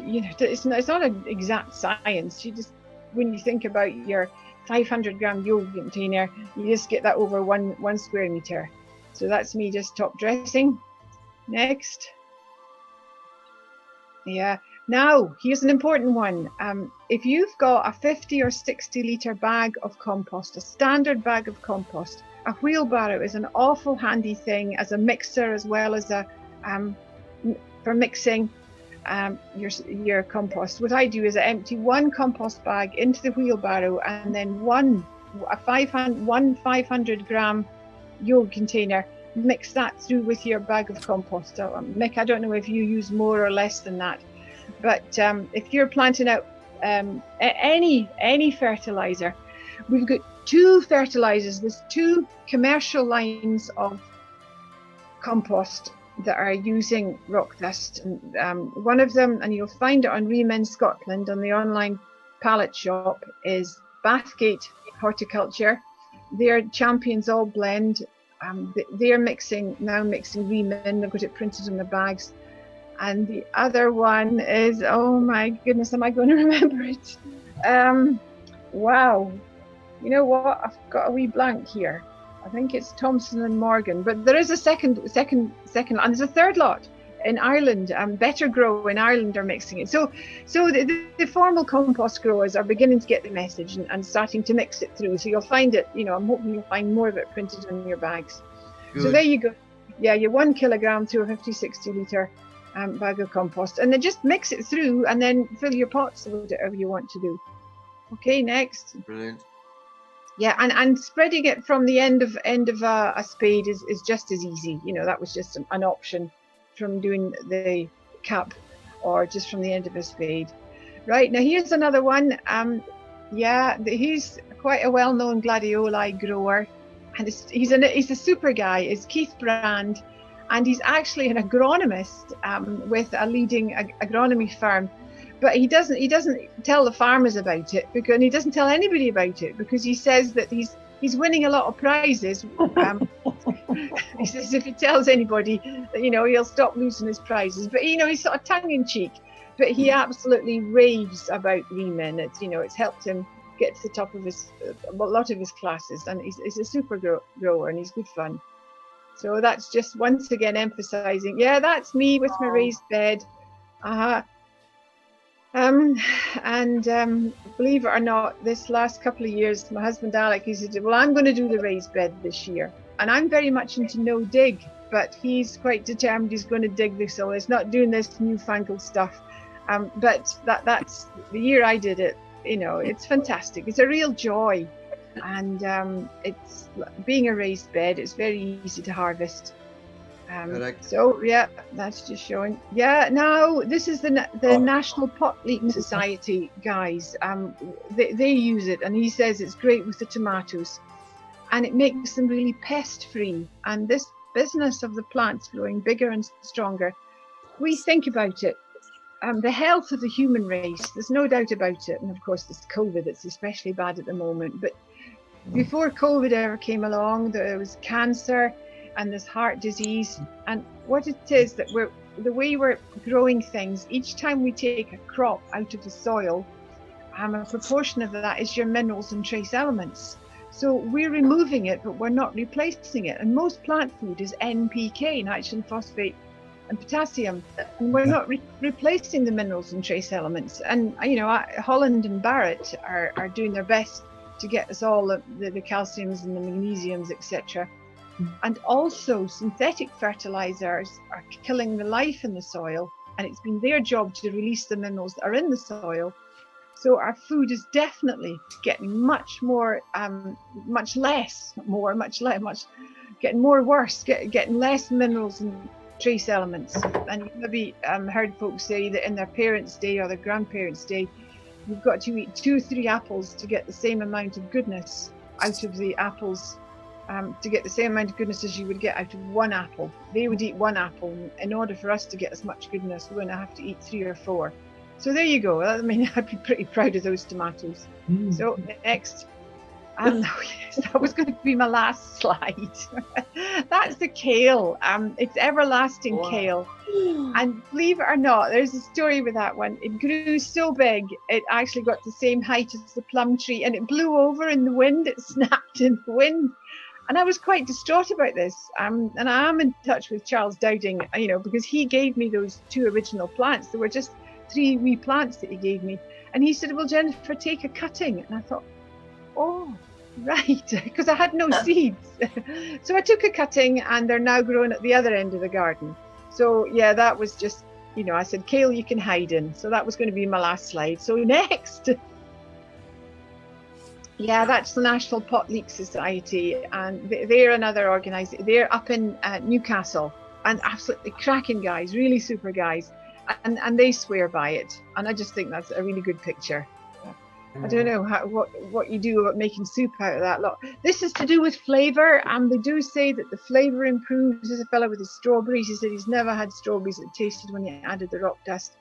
you know, it's not an exact science. You just, when you think about your 500-gram yogurt container, you just get that over one square meter. So that's me just top dressing. Next. Yeah, Now, here's an important one. If you've got a 50 or 60 litre bag of compost, a standard bag of compost, a wheelbarrow is an awful handy thing as a mixer, as well as for mixing your compost. What I do is I empty one compost bag into the wheelbarrow, and then one 500 gram yogurt container, mix that through with your bag of compost. Mick, I don't know if you use more or less than that, but if you're planting out any fertilizer, we've got 2 fertilizers. There's 2 commercial lines of compost that are using rock dust. One of them, and you'll find it on Remen Scotland on the online pallet shop, is Bathgate Horticulture. Their Champions All Blend. They're now mixing Remen. They've got it printed on the bags. And the other one is, oh my goodness, am I going to remember it? Wow. You know what? I've got a wee blank here. I think it's Thompson and Morgan, but there is a second, and there's a third lot in Ireland. Better Grow in Ireland are mixing it. So the formal compost growers are beginning to get the message and starting to mix it through. So you'll find it. I'm hoping you'll find more of it printed on your bags. Good. So there you go. Yeah, you're 1 kilogram to a 50, 60 litre bag of compost, and then just mix it through, and then fill your pots with whatever you want to do. Okay, next. Brilliant. Yeah, and spreading it from the end of a spade is just as easy. That was just an option from doing the cap, or just from the end of a spade. Right, now here's another one. He's quite a well-known gladioli grower, and he's a super guy. It's Keith Brand, and he's actually an agronomist with a leading agronomy firm. But he doesn't tell the farmers about it, and he doesn't tell anybody about it, because he says that he's winning a lot of prizes. He says if he tells anybody that, he'll stop losing his prizes. But he's sort of tongue in cheek. But he absolutely raves about Remen. It's helped him get to the top of a lot of his classes, and he's a super grower, and he's good fun. So that's just once again emphasizing. Yeah, that's me with my raised bed. Believe it or not, this last couple of years, my husband Alec, he said, well, I'm going to do the raised bed this year. And I'm very much into no dig, but he's quite determined he's going to dig the soil. He's not doing this newfangled stuff. But that's the year I did it. It's fantastic. It's a real joy. And it's being a raised bed, it's very easy to harvest. So yeah, that's just showing. Yeah, now this is the National Pot Leek Society guys. They use it, and he says it's great with the tomatoes, and it makes them really pest free. And this business of the plants growing bigger and stronger, we think about it. The health of the human race, there's no doubt about it. And of course, there's COVID that's especially bad at the moment. But before COVID ever came along, there was cancer and there's heart disease. And what it is that the way we're growing things, each time we take a crop out of the soil, a proportion of that is your minerals and trace elements. So we're removing it, but we're not replacing it. And most plant food is NPK, nitrogen, phosphate, and potassium, and we're not replacing the minerals and trace elements. And Holland and Barrett are doing their best to get us all the calciums and the magnesiums, etc. And also synthetic fertilizers are killing the life in the soil, and it's been their job to release the minerals that are in the soil. So our food is definitely getting getting more worse, getting less minerals and trace elements. And you've maybe heard folks say that in their parents' day or their grandparents' day, you've got to eat 2 or 3 apples to get the same amount of goodness out of the apples, to get the same amount of goodness as you would get out of 1 apple. They would eat 1 apple. In order for us to get as much goodness, we're going to have to eat 3 or 4. So there you go. I mean, I'd be pretty proud of those tomatoes. So next. That was going to be my last slide. That's the kale. It's everlasting kale. And believe it or not, there's a story with that one. It grew so big, it actually got the same height as the plum tree, and it blew over in the wind. It snapped in the wind. And I was quite distraught about this. And I am in touch with Charles Dowding, because he gave me those 2 original plants. They were just 3 wee plants that he gave me. And he said, well, Jennifer, take a cutting. And I thought, oh, right, because I had no seeds. So I took a cutting and they're now growing at the other end of the garden. So yeah, that was just, you know, I said, kale you can hide in. So that was going to be my last slide. So next. Yeah, that's the National Pot Leek Society, and they're another organisation. They're up in Newcastle, and absolutely cracking guys, really super guys, and they swear by it. And I just think that's a really good picture. I don't know what you do about making soup out of that lot. This is to do with flavour, and they do say that the flavour improves. There's a fellow with his strawberries. He said he's never had strawberries that tasted when he added the rock dust.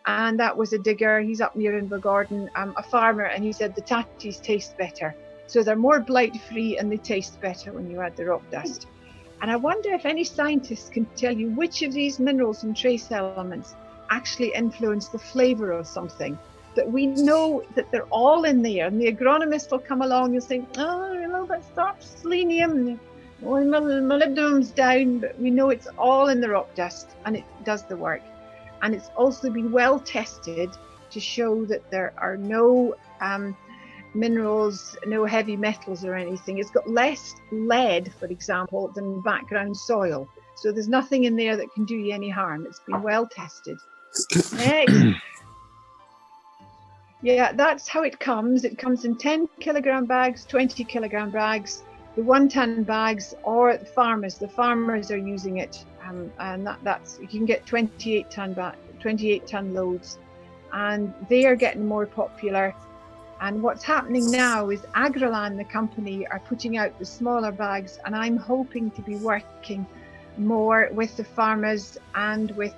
And that was a digger. He's up near Invergordon, a farmer, and he said the tatties taste better. So they're more blight free and they taste better when you add the rock dust. And I wonder if any scientists can tell you which of these minerals and trace elements actually influence the flavour of something. That we know that they're all in there, and the agronomist will come along and say, oh, a little bit stop selenium, molybdenum's down, but we know it's all in the rock dust and it does the work. And it's also been well tested to show that there are no minerals, no heavy metals or anything. It's got less lead, for example, than background soil. So there's nothing in there that can do you any harm. It's been well tested. Next. Yeah, that's how it comes. It comes in 10 kilogram bags, 20 kilogram bags, the 1 ton bags, or the farmers are using it. And that's you can get 28 ton loads, and they are getting more popular. And what's happening now is Agrellan, the company, are putting out the smaller bags, and I'm hoping to be working more with the farmers and with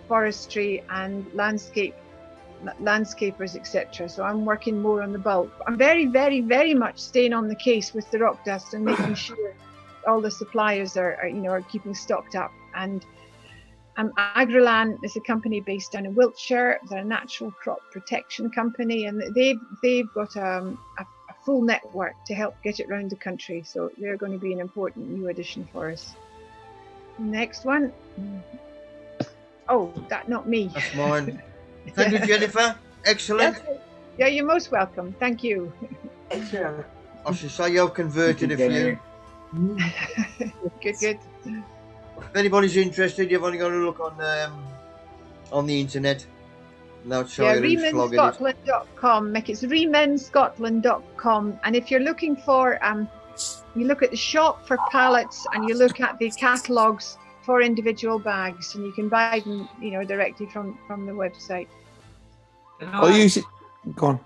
forestry and landscapers, etc. So I'm working more on the bulk. I'm very, very, very much staying on the case with the rock dust and making sure all the suppliers are keeping stocked up. And Agrellan is a company based down in Wiltshire. They're a natural crop protection company, and they've got a full network to help get it around the country. So they're going to be an important new addition for us. Next one. Oh, that's not me. That's mine. Thank you, Jennifer. Excellent. Yeah, you're most welcome. Thank you. Excellent. I should say you've converted a few. Good. If anybody's interested, you've only got to look on the internet. Now it's showing who's flogging it. RemensScotland.com, Mick. It's RemensScotland.com, and if you're looking for, you look at the shop for pallets, and you look at the catalogues for individual bags, and you can buy them, directly from the website. Go on.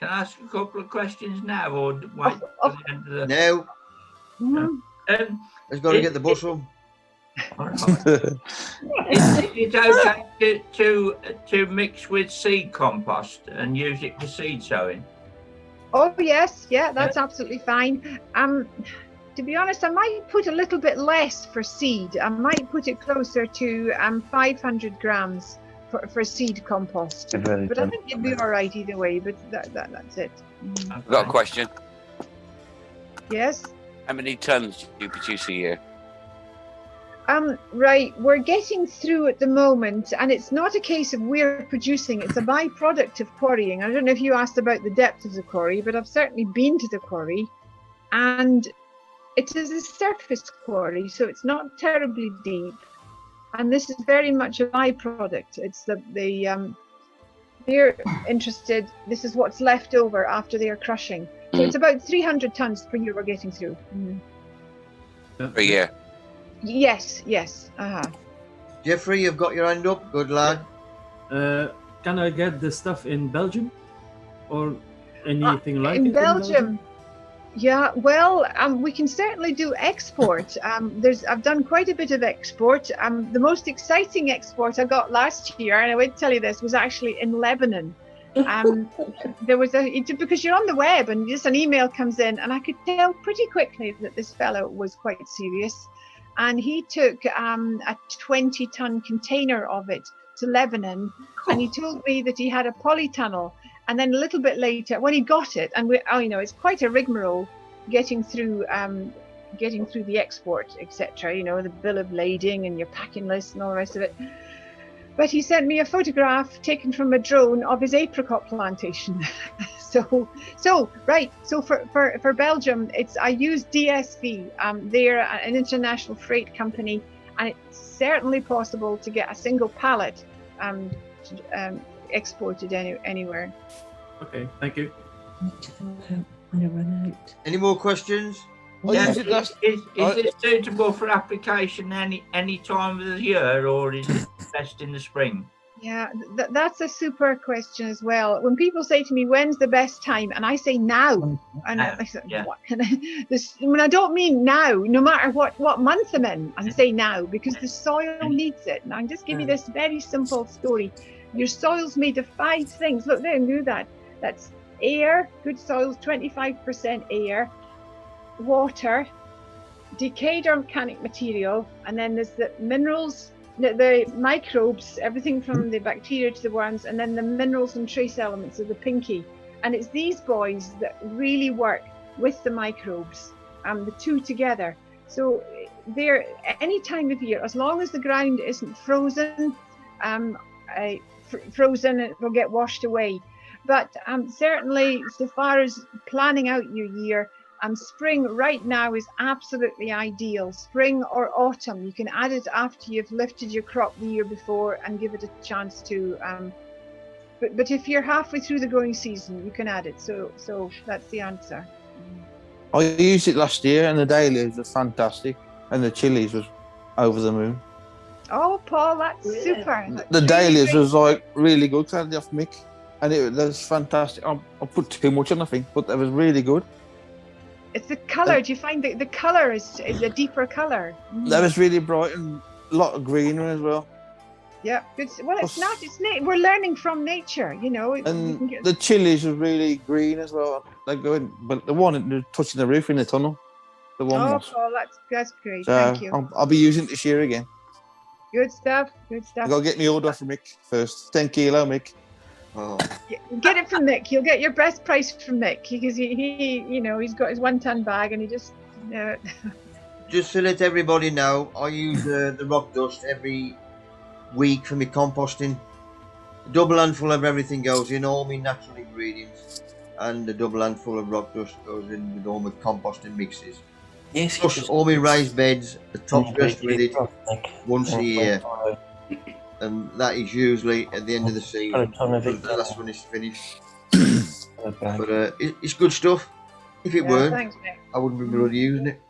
Can I ask a couple of questions now, or wait till the end of the? No. He's got to get the bus home. Is it okay to mix with seed compost and use it for seed sowing? Oh yes, yeah, that's absolutely fine. To be honest, I might put a little bit less for seed. I might put it closer to 500 grams for seed compost. But I think it'd be all right either way. But that's it. I've got a question. Yes. How many tons do you produce a year? Right, we're getting through at the moment, and it's not a case of we're producing, it's a byproduct of quarrying. I don't know if you asked about the depth of the quarry, but I've certainly been to the quarry, and it is a surface quarry, so it's not terribly deep, and this is very much a byproduct. It's they're interested, this is what's left over after they are crushing. So it's about 300 tons per year we're getting through. Per year? Yes. Jeffrey, you've got your hand up. Good lad. Can I get the stuff in Belgium or anything like in it? Belgium? Yeah, well, we can certainly do export. I've done quite a bit of export. The most exciting export I got last year, and I would tell you this, was actually in Lebanon. There was because you're on the web and just an email comes in, and I could tell pretty quickly that this fellow was quite serious. And he took a 20-ton container of it to Lebanon, and he told me that he had a polytunnel. And then a little bit later, when he got it, and it's quite a rigmarole getting through the export, etc. The bill of lading and your packing list and all the rest of it. But he sent me a photograph taken from a drone of his apricot plantation. So for Belgium, I use DSV. They're an international freight company, and it's certainly possible to get a single pallet exported anywhere. Okay, thank you. Any more questions? Yeah, is it suitable for application any time of the year, or is it best in the spring? Yeah, that's a super question as well. When people say to me, "When's the best time?" and I say now, and I say, "What?" When I don't mean now, no matter what month I'm in, I say now because the soil needs it. And I'll just give you this very simple story. Your soil's made of 5 things. Look there and do that. That's air, good soils, 25% air, water, decayed organic material, and then there's the minerals, the microbes, everything from the bacteria to the worms, and then the minerals and trace elements of the pinky. And it's these boys that really work with the microbes, the two together. So they're any time of year, as long as the ground isn't frozen, it will get washed away. But certainly, so far as planning out your year, spring right now is absolutely ideal. Spring or autumn, you can add it after you've lifted your crop the year before and give it a chance to. But if you're halfway through the growing season, you can add it. So that's the answer. I used it last year, and the dahlias were fantastic, and the chilies was over the moon. Oh, Paul, that's super. The dahlias was like really good. I had it off Mick, and it was fantastic. I put too much on, I think, but it was really good. It's the colour. Do you find that the colour is a deeper colour? That was really bright and a lot of greenery as well. Yeah, well, it's not. We're learning from nature, you know. And the chilies was really green as well. They're going, but the one touching the roof in the tunnel. The one. Oh, Paul, that's great. So Thank you. I'll be using it this year again. Good stuff. Good stuff. I gotta get my order from Mick first. 10 kilo, Mick. Oh. Get it from Mick. You'll get your best price from Mick because he you know, he's got his 1-ton bag and he just. Just to let everybody know, I use the rock dust every week for my composting. A double handful of everything goes in, all my natural ingredients, and a double handful of rock dust goes in with all my composting mixes. Yes, plus all my raised beds, the top's dressed with it once a year. And that is usually at the end of the season. That's when it's finished. But it's good stuff. If it weren't, thanks, Nick. I wouldn't be bloody using it.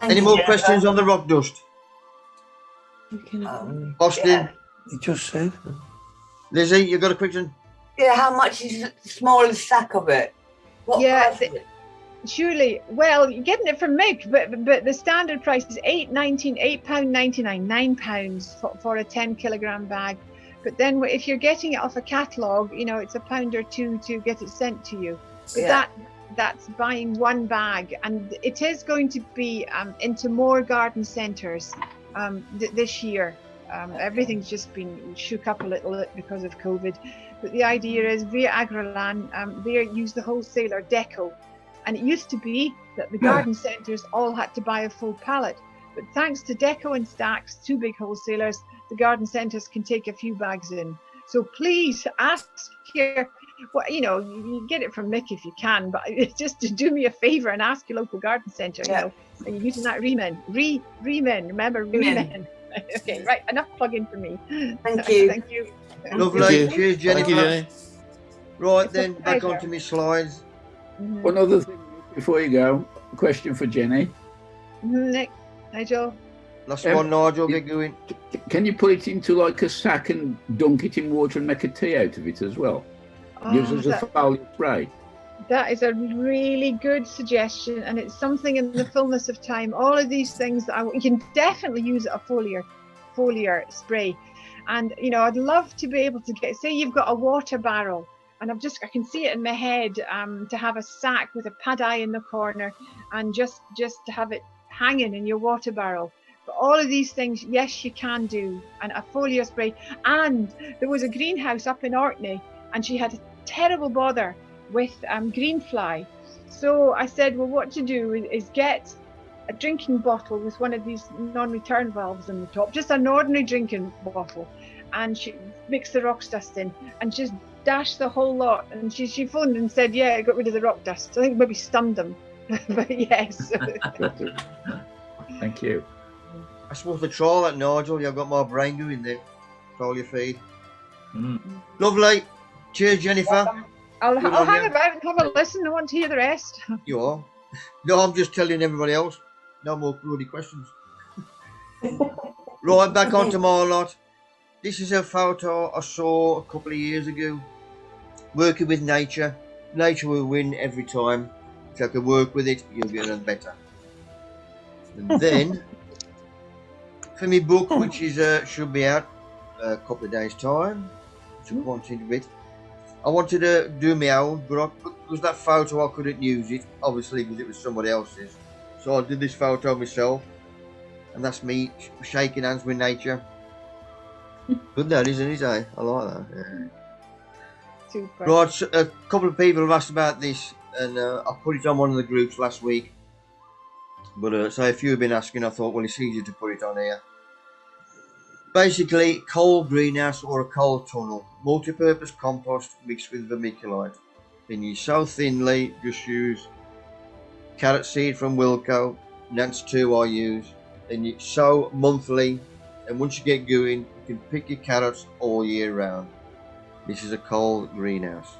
Any more questions on the rock dust? Austin? You just said. Lizzie, you got a question? Yeah, how much is the smallest sack of it? What price is it? Surely, well, you're getting it from Mick, but the standard price is £8.99, £9 for a 10-kilogram bag. But then if you're getting it off a catalogue, you know, it's £1 or £2 to get it sent to you. But that's buying one bag, and it is going to be into more garden centres this year. Everything's just been shook up a little because of COVID. But the idea is via Agrolan, they use the wholesaler Deco. And it used to be that the garden centres all had to buy a full pallet. But thanks to Deco and Stacks, 2 big wholesalers, the garden centres can take a few bags in. So please ask here, well, you know, you get it from Mick if you can, but just to do me a favour and ask your local garden centre, you know, and you're using that Remen. Remember Remen. Okay, right, enough plugging for me. Thank you. Thank you. Lovely. Cheers, Jenny. Thank you, Jenny. Right then, back onto my slides. One other thing before you go, a question for Jenny. Nick, Nigel. Last one, Nigel, get going. Can you put it into like a sack and dunk it in water and make a tea out of it as well? Use it as a foliar spray. That is a really good suggestion, and it's something in the fullness of time. All of these things, you can definitely use a foliar spray. And, you know, I'd love to be able to say you've got a water barrel, and I can see it in my head to have a sack with a pad-eye in the corner and just to have it hanging in your water barrel. But all of these things, yes, you can do, and a foliar spray. And there was a greenhouse up in Orkney, and she had a terrible bother with green fly. So I said, well, what to do is get a drinking bottle with one of these non-return valves on the top, just an ordinary drinking bottle, and she mixed the rock dust in and just dashed the whole lot. And she phoned and said, yeah, I got rid of the rock dust. I think maybe stunned them, but yes. Thank you. I suppose to try that, Nigel. You've got my brain going there. Foliar feed. Lovely. Cheers, Jennifer. I'll Good on hang you. about and have a listen. I want to hear the rest. You are. No, I'm just telling everybody else. No more bloody questions. Right, back onto my lot. This is a photo I saw a couple of years ago. Working with nature. Nature will win every time. If you can work with it, you'll get on better. And then, for my book, which is should be out a couple of days' time, which I'm quite into it. I wanted to do my own, but because that photo I couldn't use it, obviously, because it was somebody else's. So I did this photo myself, and that's me shaking hands with nature. Good that, isn't it? Eh? I like that. Yeah. Super. Right, so a couple of people have asked about this, and I put it on one of the groups last week. But so a few have been asking, I thought, well, it's easier to put it on here. Basically, coal greenhouse or a coal tunnel, multi-purpose compost mixed with vermiculite. Then you sow thinly, just use carrot seed from Wilco, and that's 2 I use. Then you sow monthly, and once you get going, you can pick your carrots all year round. This is a coal greenhouse.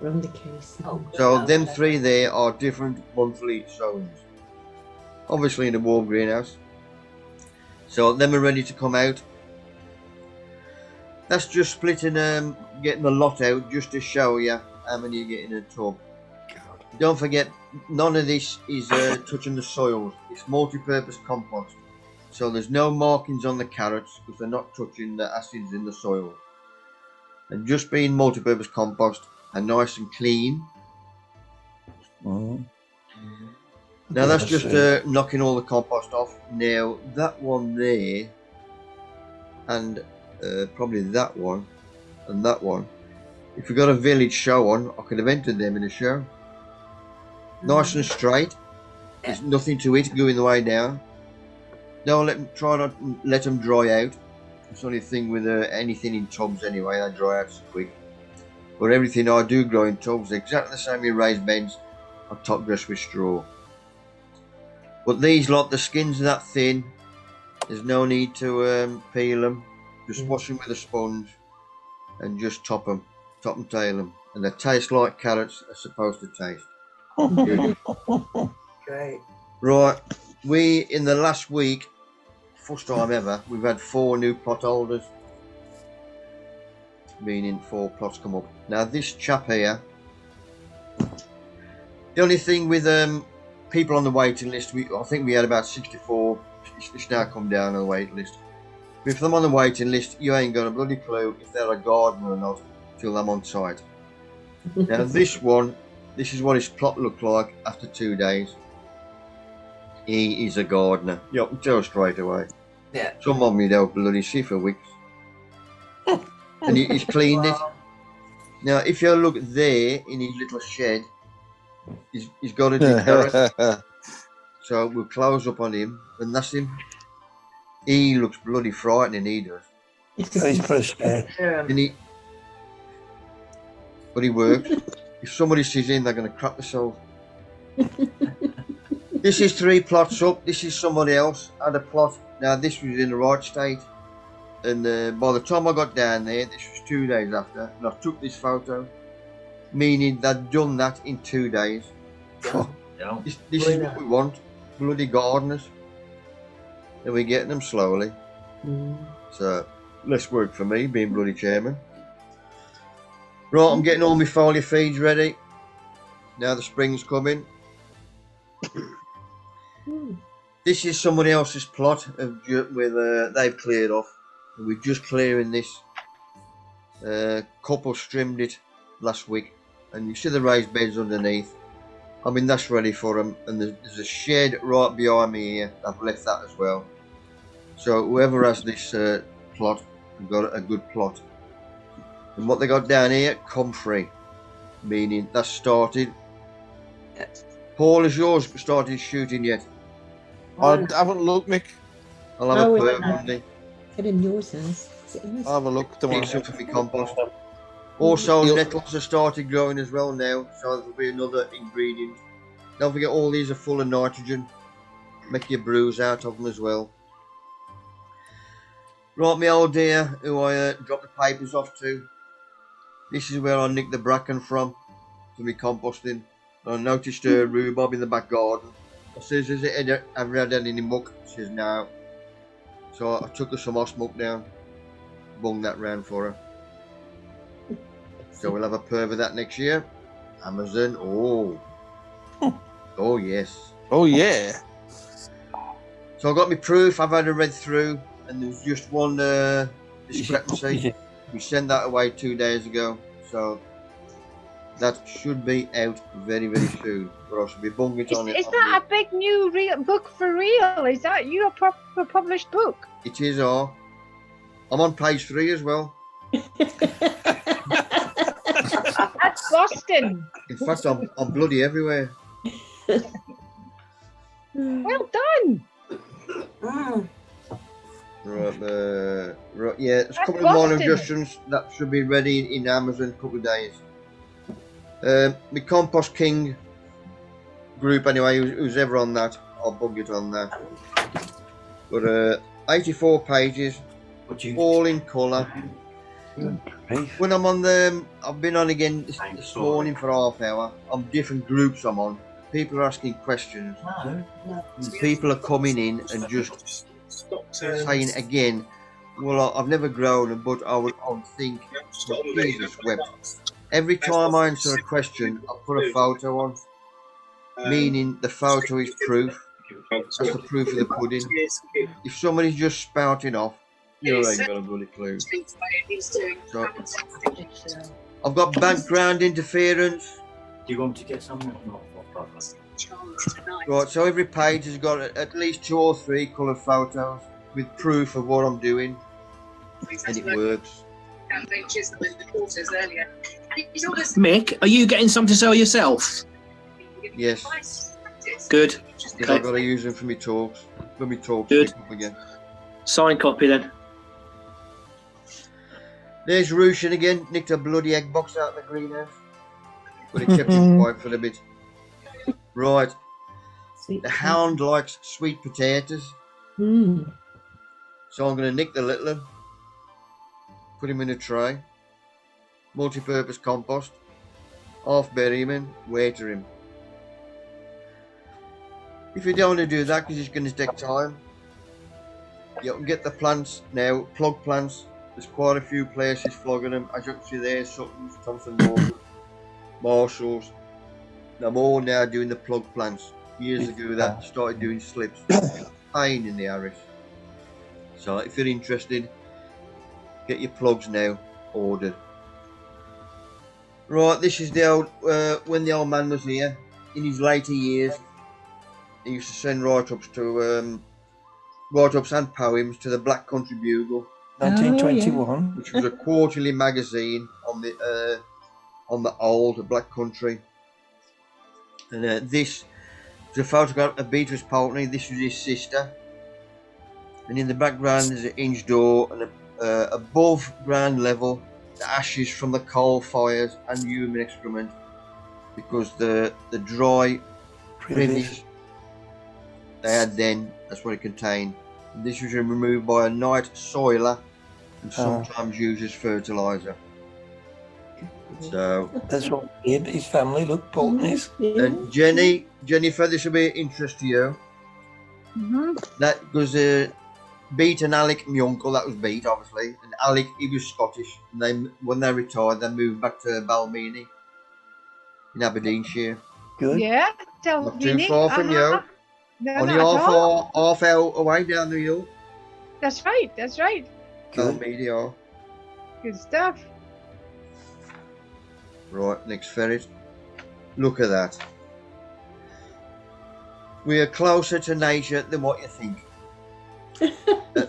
Round the case. So them 3 there are different monthly sowings. Obviously in a warm greenhouse. So them are ready to come out. That's just splitting, getting the lot out just to show you how many you get in a tub. Don't forget, none of this is touching the soils. It's multi-purpose compost. So there's no markings on the carrots because they're not touching the acids in the soil. And just being multi-purpose compost and nice and clean. Now that's just knocking all the compost off. Now that one there, and probably that one, and that one. If we got a village show on, I could have entered them in a show. Nice and straight. There's nothing to it going the way down. Try not to let them dry out. It's the only thing with anything in tubs anyway, they dry out so quick. But everything I do grow in tubs, exactly the same in raised beds, I top dress with straw. But these lot, the skins are that thin, there's no need to peel them. Just wash them with a sponge and just top them, tail them. And they taste like carrots are supposed to taste. Great. Right, in the last week, first time ever, we've had 4 new plot holders. Meaning 4 plots come up. Now this chap here, the only thing with people on the waiting list, I think we had about 64. It's now come down on the waiting list. But if I'm on the waiting list, you ain't got a bloody clue if they're a gardener or not till I'm on site. Now this one, this is what his plot looked like after 2 days. He is a gardener. You can tell straight away. Yeah. Some of me they'll bloody see for weeks. And he's cleaned it. Now if you look there in his little shed, he's got a carrot. So we'll close up on him, and that's him. He looks bloody frightening, he does. He's pretty scared. But he works. If somebody sees him, they're going to crap themselves. This is 3 plots up. This is somebody else had a plot. Now this was in the right state. And by the time I got down there, this was 2 days after, and I took this photo. Meaning they'd done that in 2 days. This is what we want. Bloody gardeners. And we're getting them slowly. So less work for me being bloody chairman. Right, I'm getting all my foliar feeds ready. Now the spring's coming. This is somebody else's plot with they've cleared off. And we're just clearing this. Couple trimmed it last week, and you see the raised beds underneath. I mean that's ready for them, and there's a shed right behind me here. I've left that as well. So whoever has this plot have got a good plot. And what they got down here, comfrey, meaning that's started. Paul, has yours started shooting yet? I haven't looked, Mick. I'll have a Monday. Get in yours, house. I'll have a look tomorrow. Keep some for my compost. Also, nettles have started growing as well now, so that'll be another ingredient. Don't forget, all these are full of nitrogen. Make your brews out of them as well. Right, my old dear, who I dropped the papers off to. This is where I nicked the bracken from for my composting. I noticed a rhubarb in the back garden. I says, has it ever had any muck? She says, no. So I took her some moss muck down, bung that round for her. So we'll have a pair of that next year. Amazon, oh. Oh, yes. Oh, yeah. So I got my proof, I've had it read through, and there was just one discrepancy. We sent that away 2 days ago, so that should be out very, very soon. But I should be bunging it on it. Is that a big new book for real? Is that your proper published book? It is, I'm on page 3 as well. That's Boston. In fact, I'm bloody everywhere. Well done. Right, yeah, there's a couple of minor adjustments that should be ready in Amazon in a couple of days. My Compost King group, anyway, who's ever on that, I'll bug it on that. But 84 pages, all in colour. When I'm on I've been on again this morning for half hour. On different groups I'm on. People are asking questions. People are coming in and just saying again, well, I've never grown, but I would think, well, Jesus wept. Every time I answer a question, I put a photo on, meaning the photo is proof. That's the proof of the pudding. If somebody's just spouting off, you ain't got a bloody clue. So, I've got background interference. Do you want to get some? Right, so every page has got at least 2 or 3 coloured photos with proof of what I'm doing, and it works. Mick, are you getting some to sell yourself? Yes. Good. Because I've got to use them for my talks. For my talks Good. pick up again. Signed copy then. There's Rushin again. Nicked a bloody egg box out of the greenhouse. But it kept him quiet for a bit. Right. The hound likes sweet potatoes. So I'm going to nick the little one. Put him in a tray. Multi-purpose compost. Half bury him in. Water him. If you don't want to do that because it's going to take time, you can get the plants now, plug plants. There's quite a few places flogging them. As you can see there, Sutton's, Thompson Morgan, Marshall's. I'm all now doing the plug plants. Years ago that started doing slips. Pain in the arse. So if you're interested, get your plugs now ordered. Right, this is the old, when the old man was here, in his later years, he used to send write-ups to write-ups and poems to the Black Country Bugle, 1921, which was a quarterly magazine on the old Black Country. And this is a photograph of Beatrice Poultney. This was his sister. And in the background there's an inch door, and above ground level, the ashes from the coal fires and human excrement, because the dry privilege they had then, that's what it contained. And this was removed by a night soiler and sometimes used as fertiliser. So that's what his family looked Pulteney's. And Jennifer, this will be of interest to you. That was Beat and Alec, my uncle, that was Beat obviously, and Alec, he was Scottish, and they, when they retired, they moved back to Balmini in Aberdeenshire. Good. Yeah, not too far from you. No, only not half hour away down the hill. That's right, that's right. Balmini are. Good stuff. Right, next ferret. Look at that. We are closer to nature than what you think.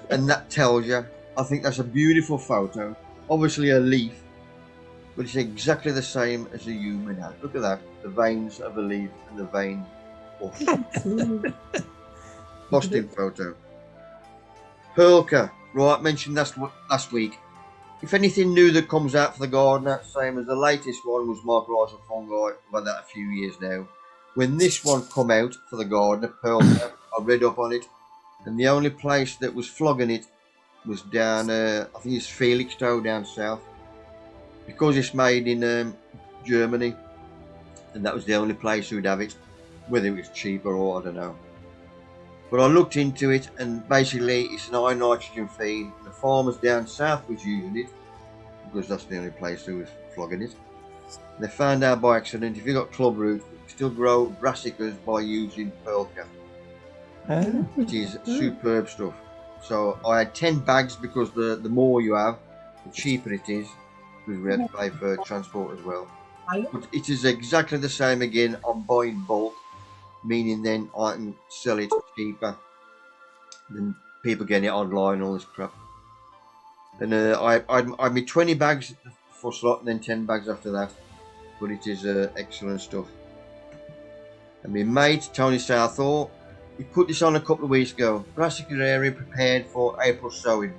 And that tells you, I think that's a beautiful photo. Obviously a leaf, but it's exactly the same as a human hand. Look at that, the veins of a leaf and the veins. Boston photo. Hurlka, right, mentioned last week. If anything new that comes out for the gardener, same as the latest one was mycorrhizal fungi. I've had that a few years now. When this one come out for the gardener, Pearl, I read up on it, and the only place that was flogging it was down, I think it's Felixstowe down south, because it's made in Germany, and that was the only place who'd have it, whether it was cheaper or I don't know. But I looked into it, and basically it's an high nitrogen feed. The farmers down south was using it because that's the only place who was flogging it. They found out by accident if you got club root, you can still grow brassicas by using pearl cap. It is superb stuff. So I had 10 bags because the more you have, the cheaper it is, because we had to pay for transport as well. But it is exactly the same again. I'm buying bulk, meaning then I can sell it cheaper than people getting it online, all this crap. And I made 20 bags for slot and then 10 bags after that. But it is excellent stuff. And my mate, Tony Southall, he put this on a couple of weeks ago. Brassica area prepared for April sowing.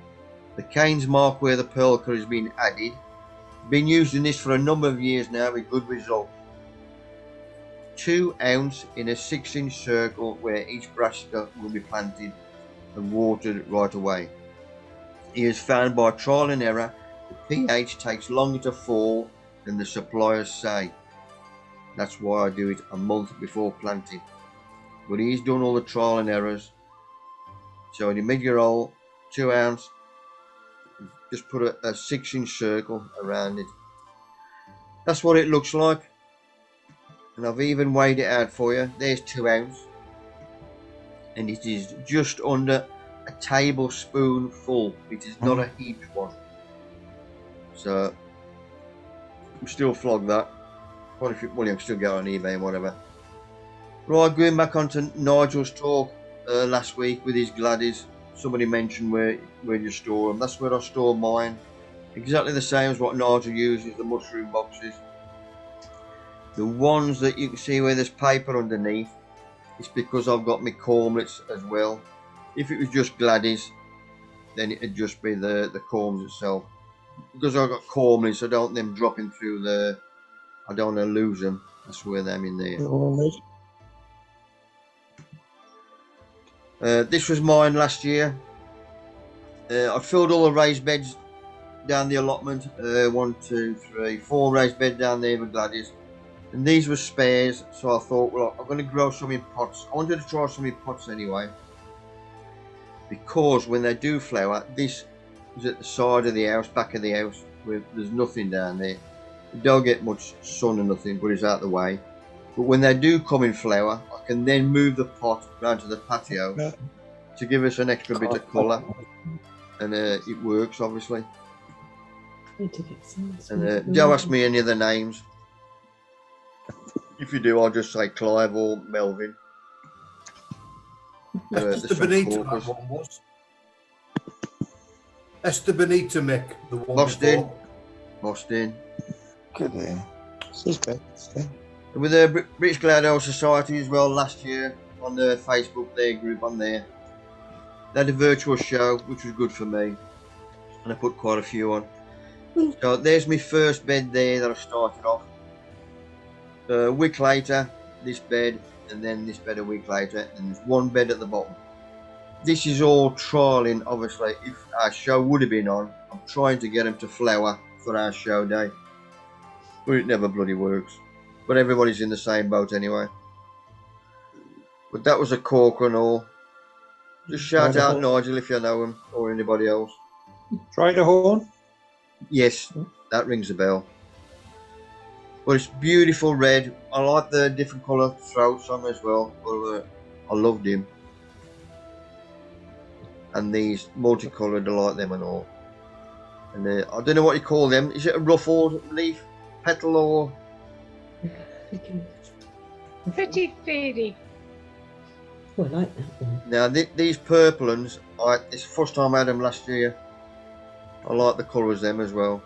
The canes mark where the pearlca has been added. Been using this for a number of years now with good results. 2 ounce in a 6-inch circle where each brassica will be planted and watered right away. He has found by trial and error the pH takes longer to fall than the suppliers say. That's why I do it a month before planting. But he's done all the trial and errors. So in your mid-year-old, 2 ounce, just put a 6-inch circle around it. That's what it looks like. And I've even weighed it out for you. There's 2 ounce. And it is just under a tablespoon full. It is not a heaped one. So I'm still flog that. Well, you can still go on eBay and whatever. Right, going back onto Nigel's talk last week with his gladdies. Somebody mentioned where you store them. That's where I store mine. Exactly the same as what Nigel uses, the mushroom boxes. The ones that you can see where there's paper underneath, it's because I've got my cormlets as well. If it was just gladdies, then it'd just be the corms itself. Because I've got cormlets, I don't want them dropping through I don't want to lose them. That's where them in there. This was mine last year. I filled all the raised beds down the allotment. 1, 2, 3, 4 raised beds down there with gladdies. And these were spares, so I thought, well, I'm going to grow some in pots. I wanted to try some in pots anyway. Because when they do flower, this is at the side of the house, back of the house, where there's nothing down there. You don't get much sun or nothing, but it's out of the way. But when they do come in flower, I can then move the pot round to the patio to give us an extra bit of colour. And it works, obviously. And don't ask me any of the names. If you do, I'll just say Clive or Melvin. Esther Benita, that one was. Esther Benita, Mick, the one Boston. before. Boston. Good name. With the British Gladioli Society as well last year on the Facebook, their group on there. They had a virtual show, which was good for me. And I put quite a few on. So there's my first bed there that I started off. A week later, this bed, and then this bed a week later, and there's one bed at the bottom. This is all trialing, obviously. If our show would have been on, I'm trying to get them to flower for our show day. But it never bloody works. But everybody's in the same boat anyway. But that was a corker and all. Just shout out Nigel if you know him, or anybody else. Try the horn? Yes, that rings a bell. But it's beautiful red. I like the different colour throats on as well. But I loved him. And these multicoloured, I like them and all. And I don't know what you call them. Is it a ruffled leaf petal or? Pretty fairy. Oh, I like that one. Now these purple ones, it's the first time I had them last year. I like the colours them as well.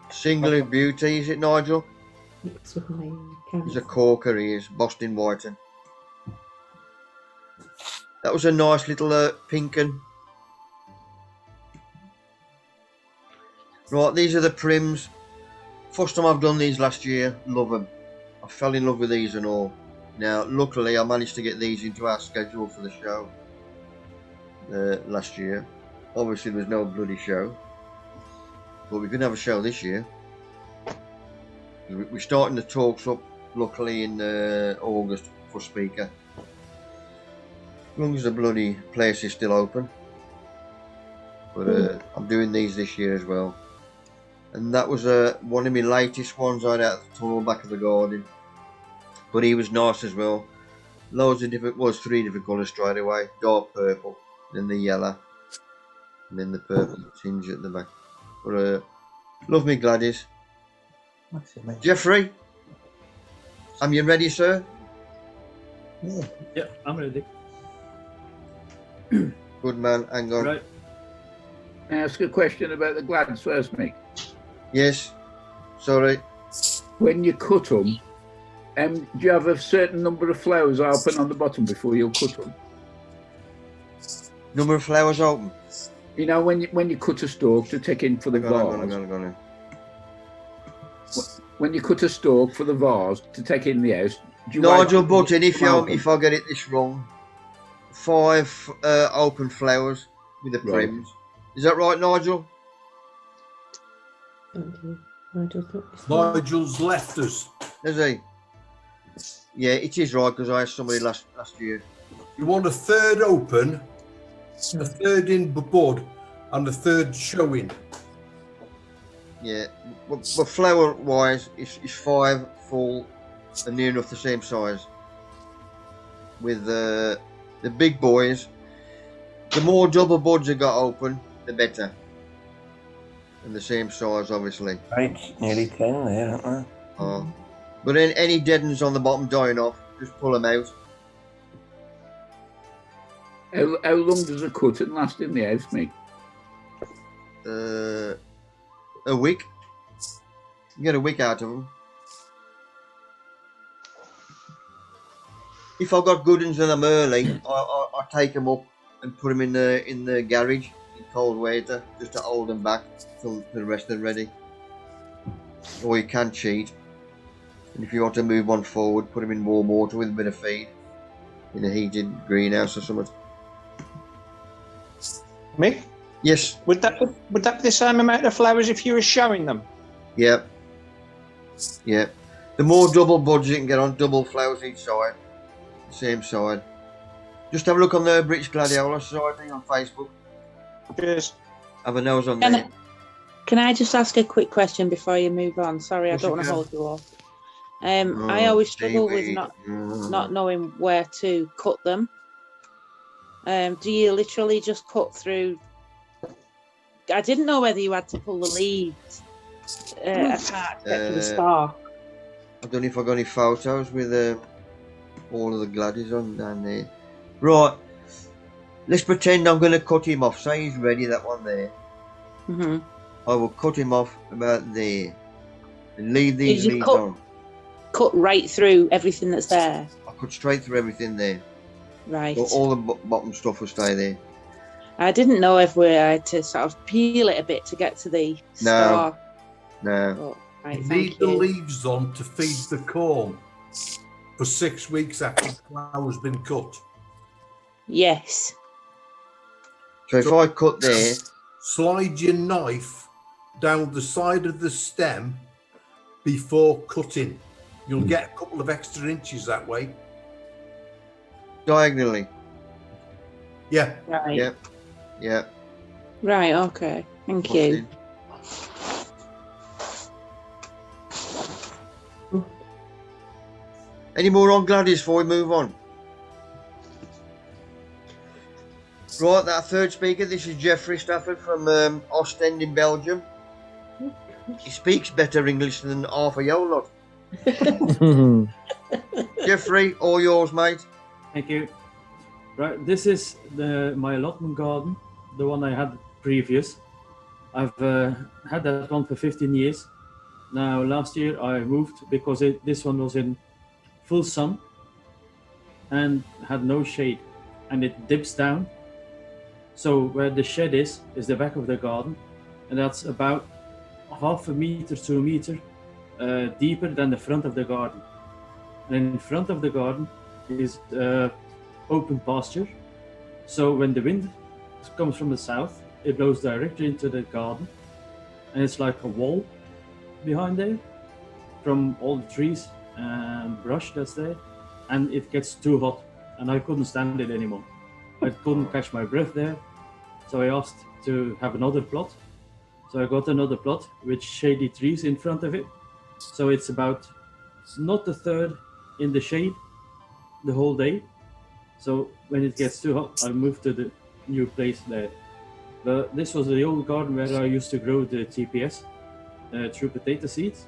Singular Beauty, is it, Nigel? Mixed with my He's a corker, he is. Boston Whiting. That was a nice little pink and. Right, these are the prims. First time I've done these last year. Love them. I fell in love with these and all. Now, luckily, I managed to get these into our schedule for the show last year. Obviously, there was no bloody show, but we can have a show this year. We're starting the talks up, luckily, in August for speaker. As long as the bloody place is still open. But I'm doing these this year as well. And that was one of my latest ones I had out of the tunnel back of the garden. But he was nice as well. Loads of different, was 3 different colours straight away. Dark purple, then the yellow, and then the purple tinge at the back. But love me Gladys. Jeffrey, am you ready, sir? Yeah, I'm ready. Good man, hang on. Right. Can I ask a question about the glads first, Mick? Yes, sorry. When you cut them, do you have a certain number of flowers open on the bottom before you cut them? Number of flowers open? You know, when you cut a stalk to take in for the vase. When you cut a stalk for the vase to take in the house, do you Nigel Button, if I get it this wrong, 5 open flowers with the prims. Is that right, Nigel? Nigel's left us. Is he? Yeah, it is right because I asked somebody last year. You want a third open, a third in bud, and a third showing. Yeah, but flower wise, it's 5 full and near enough the same size. With the big boys, the more double buds they got open, the better. And the same size, obviously. Right, nearly 10 there, aren't there? Oh. But any dead ones on the bottom dying off, just pull them out. How long does a cutting last in the house, Mick? A week. You get a week out of them. If I've got good ones and I'm early, I take them up and put them in the garage in cold water just to hold them back till the rest are ready. Or you can cheat. And if you want to move one forward, put them in warm water with a bit of feed in a heated greenhouse or something. Mick? Yes. Would that be the same amount of flowers if you were showing them? Yeah. Yeah. The more double buds you can get on, double flowers each side. Same side. Just have a look on the British Gladioli Society on Facebook. Cheers. Have a nose on there. Can I just ask a quick question before you move on? Sorry, I don't want to hold you off. I always struggle with not knowing where to cut them. Do you literally just cut through? I didn't know whether you had to pull the leaves apart to get to the star. I don't know if I got any photos with all of the gladies on down there. Right, let's pretend I'm going to cut him off. Say he's ready, that one there. Mm-hmm. I will cut him off about there and leave these leaves on. Cut right through everything that's there. I cut straight through everything there. Right. So all the bottom stuff will stay there. I didn't know if we had to sort of peel it a bit to get to the star. No. Oh, right, You thank need the you. leaves on to feed the corn for 6 weeks after the flower's been cut. Yes. So if I cut there, slide your knife down the side of the stem before cutting. You'll get a couple of extra inches that way. diagonally. Yeah. Right. Yep. Yeah. Right, okay. Thank you. Any more on Gladys before we move on? Right, that third speaker, this is Jeffrey Stafford from Ostend in Belgium. He speaks better English than half of your lot. Jeffrey, all yours, mate. Thank you. Right, this is my allotment garden, the one I had previous. I've had that one for 15 years. Now, last year I moved because this one was in full sun and had no shade. and it dips down. So where the shed is the back of the garden, and that's about half a meter to a meter deeper than the front of the garden. And in front of the garden is open pasture. So when the wind comes from the south, it blows directly into the garden, and it's like a wall behind there from all the trees and brush that's there, and it gets too hot, and I couldn't stand it anymore. I couldn't catch my breath there, so I asked to have another plot. So I got another plot with shady trees in front of it. So it's about not a third in the shade the whole day. So when it gets too hot, I moved to the new place there. But this was the old garden where I used to grow the TPS through potato seeds,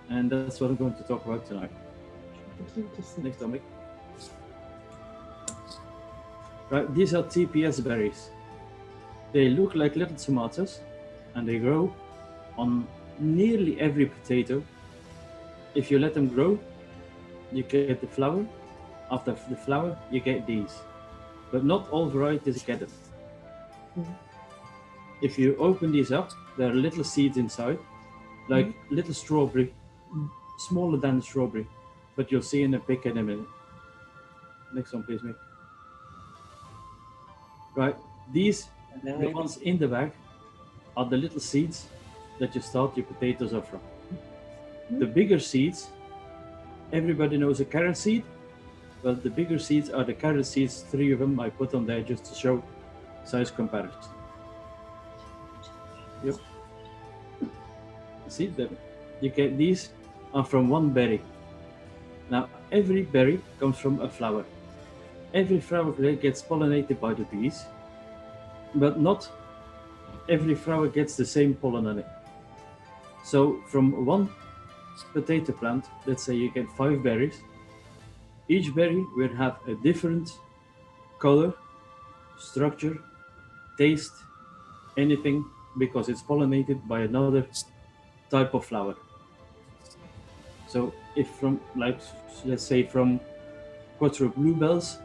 and that's what I'm going to talk about tonight. Next topic. Right, these are TPS berries. They look like little tomatoes, and they grow on nearly every potato. If you let them grow, you get the flower. After the flower, you get these. But not all varieties get them. If you open these up, there are little seeds inside, like little strawberry, smaller than strawberry, but you'll see in a pic in a minute. Next one, please, Mick. Right, these, the ones in the bag, are the little seeds that you start your potatoes off from. The bigger seeds, everybody knows a carrot seed. Well, the bigger seeds are the carrot seeds. 3 of them I put on there just to show size comparison. Yep. See them? You get these are from one berry. Now, every berry comes from a flower. Every flower gets pollinated by the bees, but not every flower gets the same pollen on it. So from one potato plant, let's say you get 5 berries. Each berry will have a different color, structure, taste, anything, because it's pollinated by another type of flower. So if from, like, let's say from Quattro bluebells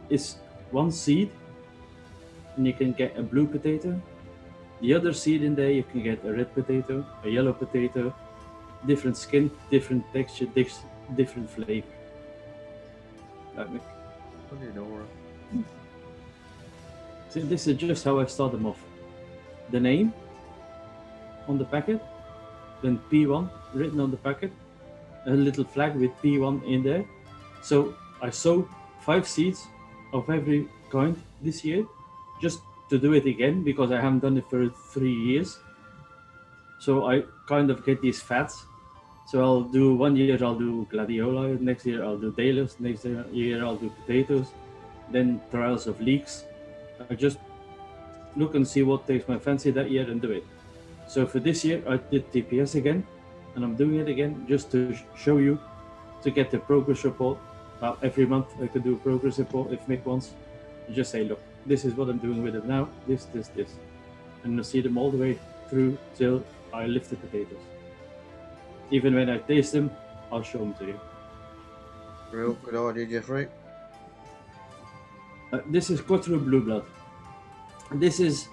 is one seed, and you can get a blue potato. The other seed in there, you can get a red potato, a yellow potato, different skin, different texture, different flavor. Like me. So this is just how I start them off. The name on the packet, then P1 written on the packet, a little flag with P1 in there. So I sow 5 seeds of every kind this year, just to do it again, because I haven't done it for 3 years. So I kind of get these fats. So I'll do 1 year I'll do gladioli, next year I'll do dahlias, next year I'll do potatoes, then trials of leeks. I just look and see what takes my fancy that year and do it. So for this year I did TPS again, and I'm doing it again just to show you, to get the progress report. Every month I could do a progress report if Mick wants. And just say, look, this is what I'm doing with it now, this. And you'll see them all the way through till I lift the potatoes. Even when I taste them, I'll show them to you. Real good idea, Jeffrey. This is Quattro Blue Blood. This is,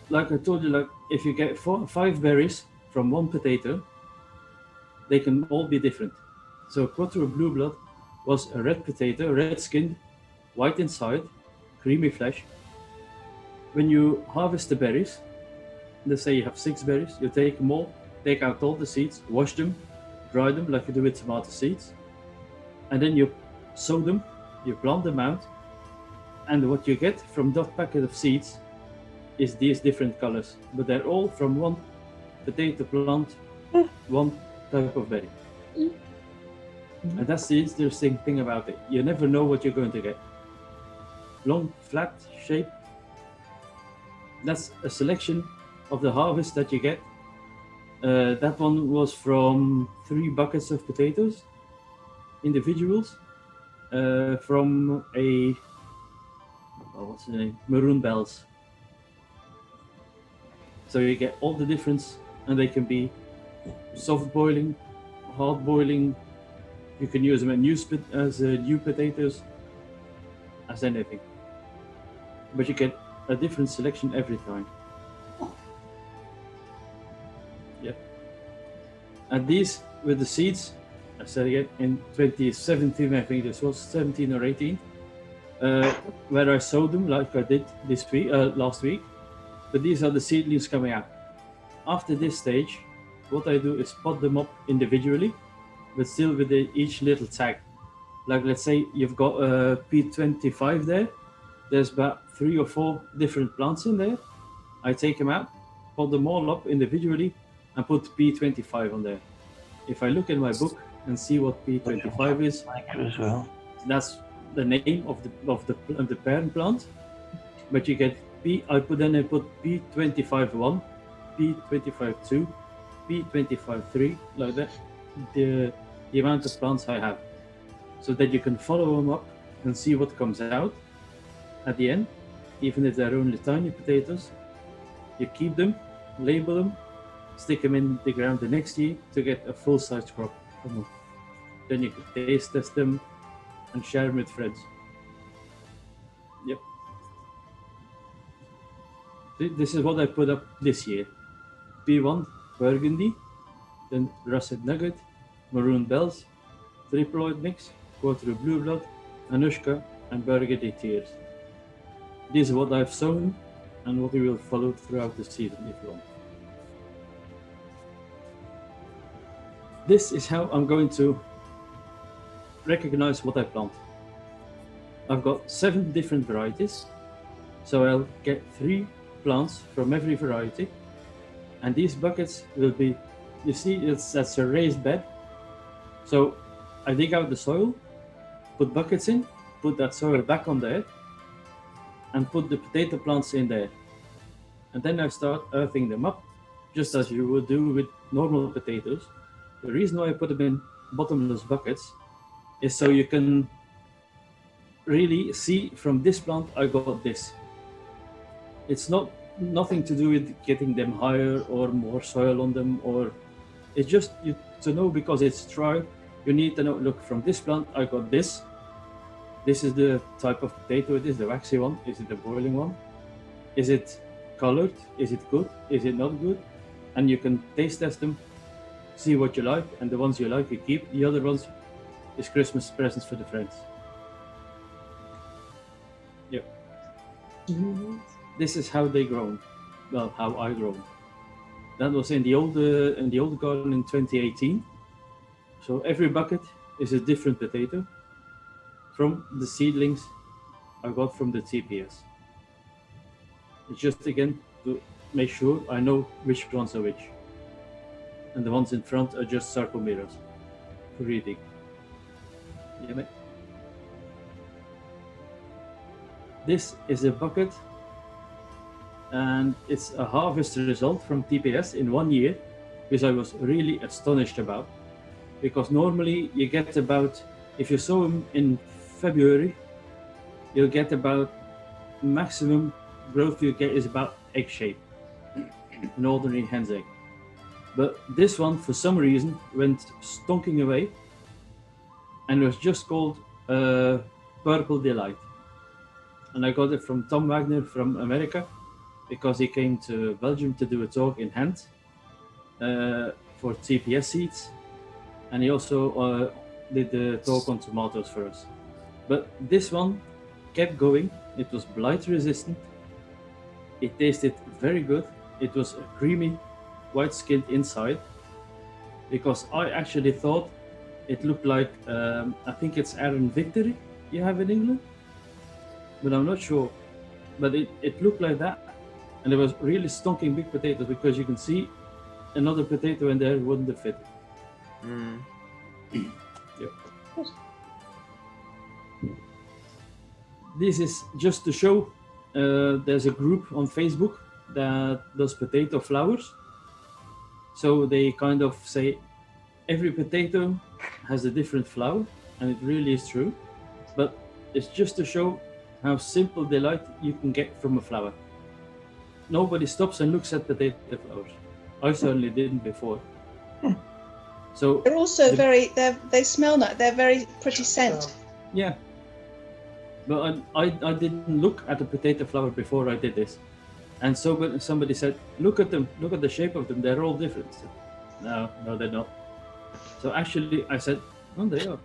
like I told you, like if you get 5 berries from one potato, they can all be different. So Quattro Blue Blood was a red potato, red skinned, white inside, creamy flesh. When you harvest the berries, let's say you have 6 berries, you take them all, take out all the seeds, wash them, dry them like you do with tomato seeds, and then you sow them, you plant them out, and what you get from that packet of seeds is these different colors, but they're all from one potato plant, one type of berry. And that's the interesting thing about it. You never know what you're going to get. Long, flat shape. That's a selection of the harvest that you get. That one was from 3 buckets of potatoes, individuals, from a, what's the name? Maroon bells. So you get all the difference, and they can be soft boiling, hard boiling. You can use them as new potatoes, as anything. but you get a different selection every time. Yeah. And these with the seeds, I said again in 2017, I think this was 17 or 18, where I sowed them like I did this week, last week. But these are the seedlings coming out. After this stage, what I do is pot them up individually, but still with each little tag. Like let's say you've got a P25 there. There's about 3 or 4 different plants in there. I take them out, pot them all up individually, and put P25 on there. If I look in my book and see what P25 is, as well. that's the name of the parent plant. But you get I put P25-1, P25-2, P25-3, like that. The amount of plants I have, so that you can follow them up and see what comes out at the end. Even if they're only tiny potatoes, you keep them, label them, stick them in the ground the next year to get a full-size crop from them. Then you can taste test them and share them with friends. Yep. This is what I put up this year. P1 Burgundy, then Russet Nugget, Maroon Bells, Triploid Mix, Quarter Blue Blood, Anushka, and Burgundy Tears. This is what I've sown and what we will follow throughout the season if you want. This is how I'm going to recognize what I plant. I've got 7 different varieties, so I'll get 3 plants from every variety, and these buckets will be, you see, that's a raised bed. So I dig out the soil, put buckets in, put that soil back on there, and put the potato plants in there. And then I start earthing them up, just as you would do with normal potatoes. The reason why I put them in bottomless buckets is so you can really see from this plant I got this. It's nothing to do with getting them higher or more soil on them, or it's just to know, because it's dry, you need to know, look, from this plant I got this. This is the type of potato it is, the waxy one. Is it the boiling one? Is it colored? Is it good? Is it not good? And you can taste test them, see what you like, and the ones you like you keep. The other ones is Christmas presents for the friends. Yep. This is how they grown. Well, how I grown. That was in the old garden in 2018. So every bucket is a different potato from the seedlings I got from the TPS. It's just again to make sure I know which ones are which. And the ones in front are just circle mirrors for reading. Yeah, mate. This is a bucket, and it's a harvest result from TPS in 1 year, which I was really astonished about. Because normally you get about, if you sow them in February, you'll get about, maximum growth you get is about egg shape, an ordinary hen's egg. But this one, for some reason, went stonking away, and it was just called Purple Delight. And I got it from Tom Wagner from America, because he came to Belgium to do a talk in Hand for TPS seeds, and he also did the talk on tomatoes for us. But this one kept going. It was blight resistant. It tasted very good. It was a creamy, white-skinned inside, because I actually thought it looked like, I think it's Aaron Victory you have in England, but I'm not sure. But it looked like that, and it was really stonking big potatoes, because you can see another potato in there wouldn't have fit. Yep. This is just to show, there's a group on Facebook that does potato flowers. So they kind of say every potato has a different flower, and it really is true. But it's just to show how simple delight you can get from a flower. Nobody stops and looks at potato flowers. I certainly didn't before. So they're also they smell nice. They're very pretty scent. Yeah. But I didn't look at the potato flower before I did this. And so when somebody said, look at them, look at the shape of them, they're all different. So, no, they're not. So actually I said, oh, they are.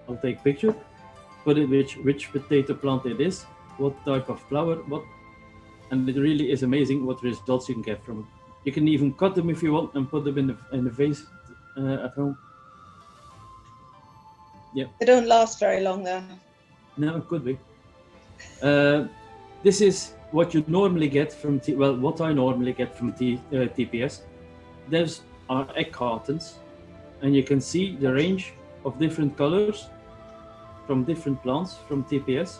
I'll take a picture, put it which potato plant it is, what type of flower, what, and it really is amazing what results you can get from it. You can even cut them if you want and put them in the vase at home. Yeah. They don't last very long though. No, it could be. This is what you normally get from what I normally get from TPS. There's our egg cartons, and you can see the range of different colors from different plants from TPS,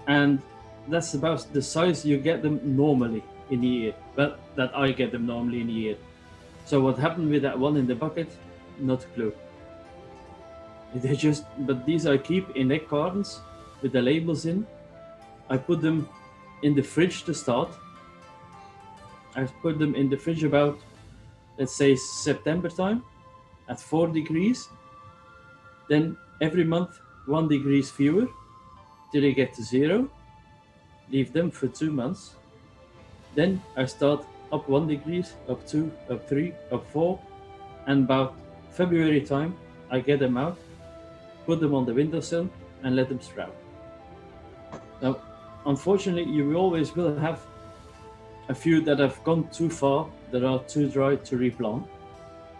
and that's about the size you get them normally in a year. Well, that I get them normally in a year. So what happened with that one in the bucket? Not a clue. But these I keep in egg cartons with the labels in. I put them in the fridge to start. I put them in the fridge about, let's say, September time at 4 degrees. Then every month 1 degree fewer till they get to 0. Leave them for 2 months. Then I start up 1 degree, up 2, up 3, up 4, and about February time I get them out, put them on the windowsill and let them sprout. Now, unfortunately, you always will have a few that have gone too far, that are too dry to replant.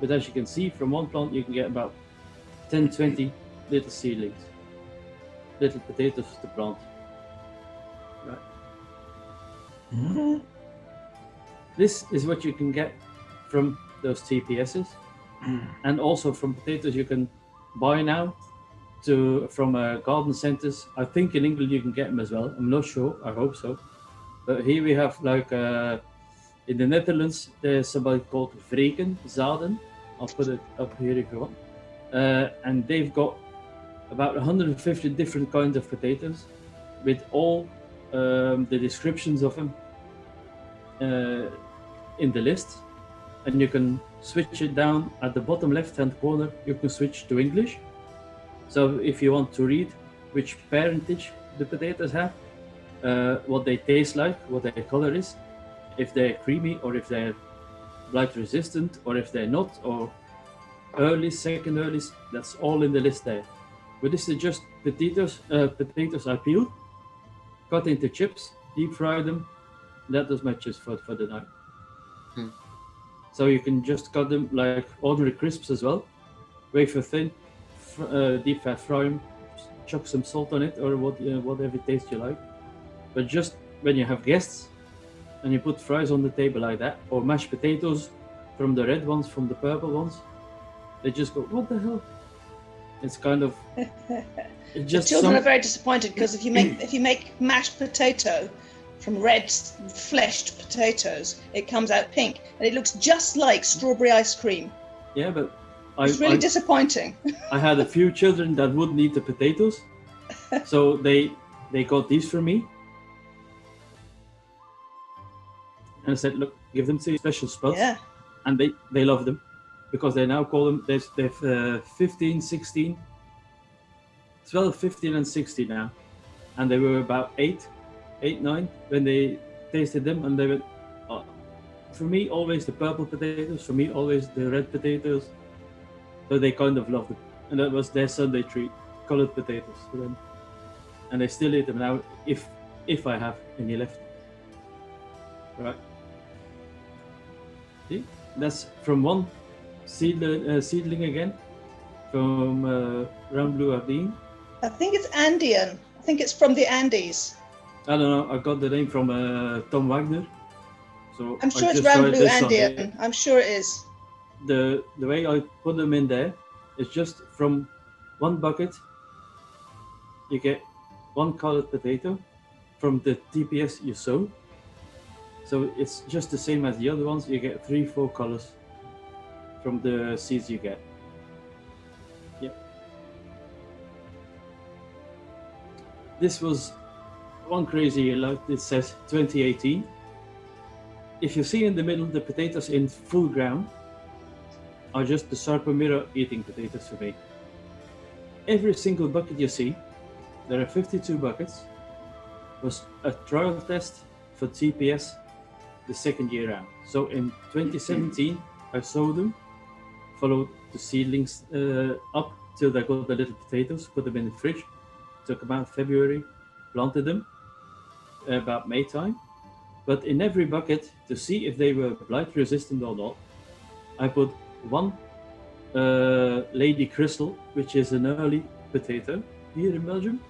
But as you can see, from one plant you can get about 10, 20 little seedlings, little potatoes to plant. Right. Mm-hmm. This is what you can get from those TPSs, and also from potatoes you can buy now from garden centers. I think in England you can get them as well. I'm not sure. I hope so. But here we have in the Netherlands there's somebody called Vreken Zaden. I'll put it up here if you want. And they've got about 150 different kinds of potatoes with all the descriptions of them in the list, and you can switch it down at the bottom left hand corner. You can switch to English. So if you want to read which parentage the potatoes have, what they taste like, what their color is, if they're creamy or if they're blight resistant or if they're not, or early, second early, that's all in the list there. But this is just potatoes I peeled, cut into chips, deep fry them. That does my chips for the night. So you can just cut them like ordinary crisps as well, wafer thin, deep fat fry them, chuck some salt on it or whatever taste you like. But just when you have guests and you put fries on the table like that, or mashed potatoes from the red ones, from the purple ones, they just go, what the hell? It's kind of The children are very disappointed because if you make mashed potato from red fleshed potatoes, it comes out pink and it looks just like strawberry ice cream. Yeah, but it's really disappointing. I had a few children that wouldn't eat the potatoes, so they got these for me. And I said, look, give them to special spots. Yeah. And they love them because they now call them, they've 15, 16, 12, 15 and 16 now. And they were about 8, 9 when they tasted them, and they went, oh, for me always the purple potatoes, for me always the red potatoes. So they kind of loved them. And that was their Sunday treat, colored potatoes for them. And they still eat them now if I have any left. Right. See, that's from one seedling again, from Round Blue Aberdeen. I think it's Andean. I think it's from the Andes. I don't know. I got the name from Tom Wagner. So I'm sure it's Round Blue Andean. I'm sure it is. The way I put them in there is just from one bucket. You get one colored potato from the TPS you sow. So it's just the same as the other ones. You get 3-4 colors from the seeds you get. Yeah. This was one crazy year, like it says 2018. If you see in the middle the potatoes in full ground are just the Sarpomira eating potatoes for me. Every single bucket you see there are 52 buckets. Was a trial test for TPS the second year out. So in 2017, I sowed them, followed the seedlings up till they got the little potatoes, put them in the fridge, took them out February, planted them about May time. But in every bucket, to see if they were blight resistant or not, I put one Lady Crystal, which is an early potato here in Belgium.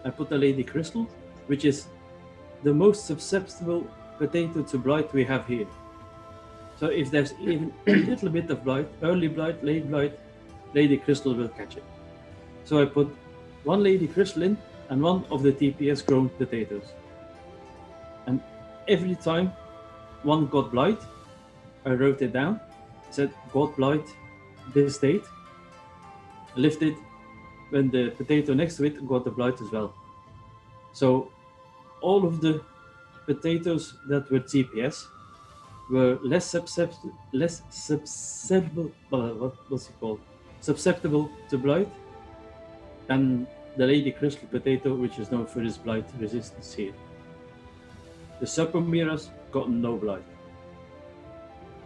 I put the Lady Crystal, which is the most susceptible potato to blight we have here. So if there's even a little bit of blight, early blight, late blight, Lady Crystal will catch it. So I put one Lady Crystal in and one of the TPS grown potatoes. And every time one got blight, I wrote it down, said got blight this date, lifted when the potato next to it got the blight as well. So all of the potatoes that were TPS were less susceptible to blight than the Lady Crystal potato, which is known for its blight resistance here. The Sarcomeras got no blight.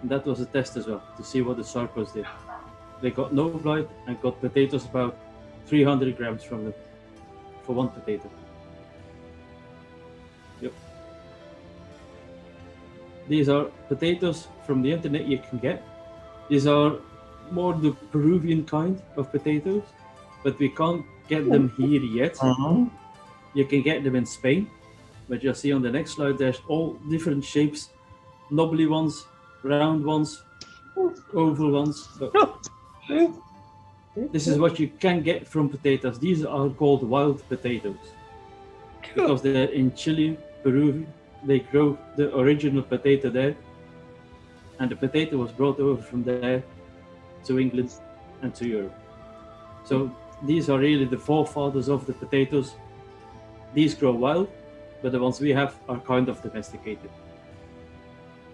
And that was a test as well, to see what the Sarcos did. They got no blight and got potatoes about 300 grams from them for one potato. Yep. These are potatoes from the internet you can get. These are more the Peruvian kind of potatoes, but we can't get them here yet. You can get them in Spain, but you'll see on the next slide there's all different shapes, knobbly ones, round ones, oval ones. So this is what you can get from potatoes. These are called wild potatoes because they're in Chile, Peru. They grow the original potato there, and the potato was brought over from there to England and to Europe. So these are really the forefathers of the potatoes. These grow wild, but the ones we have are kind of domesticated.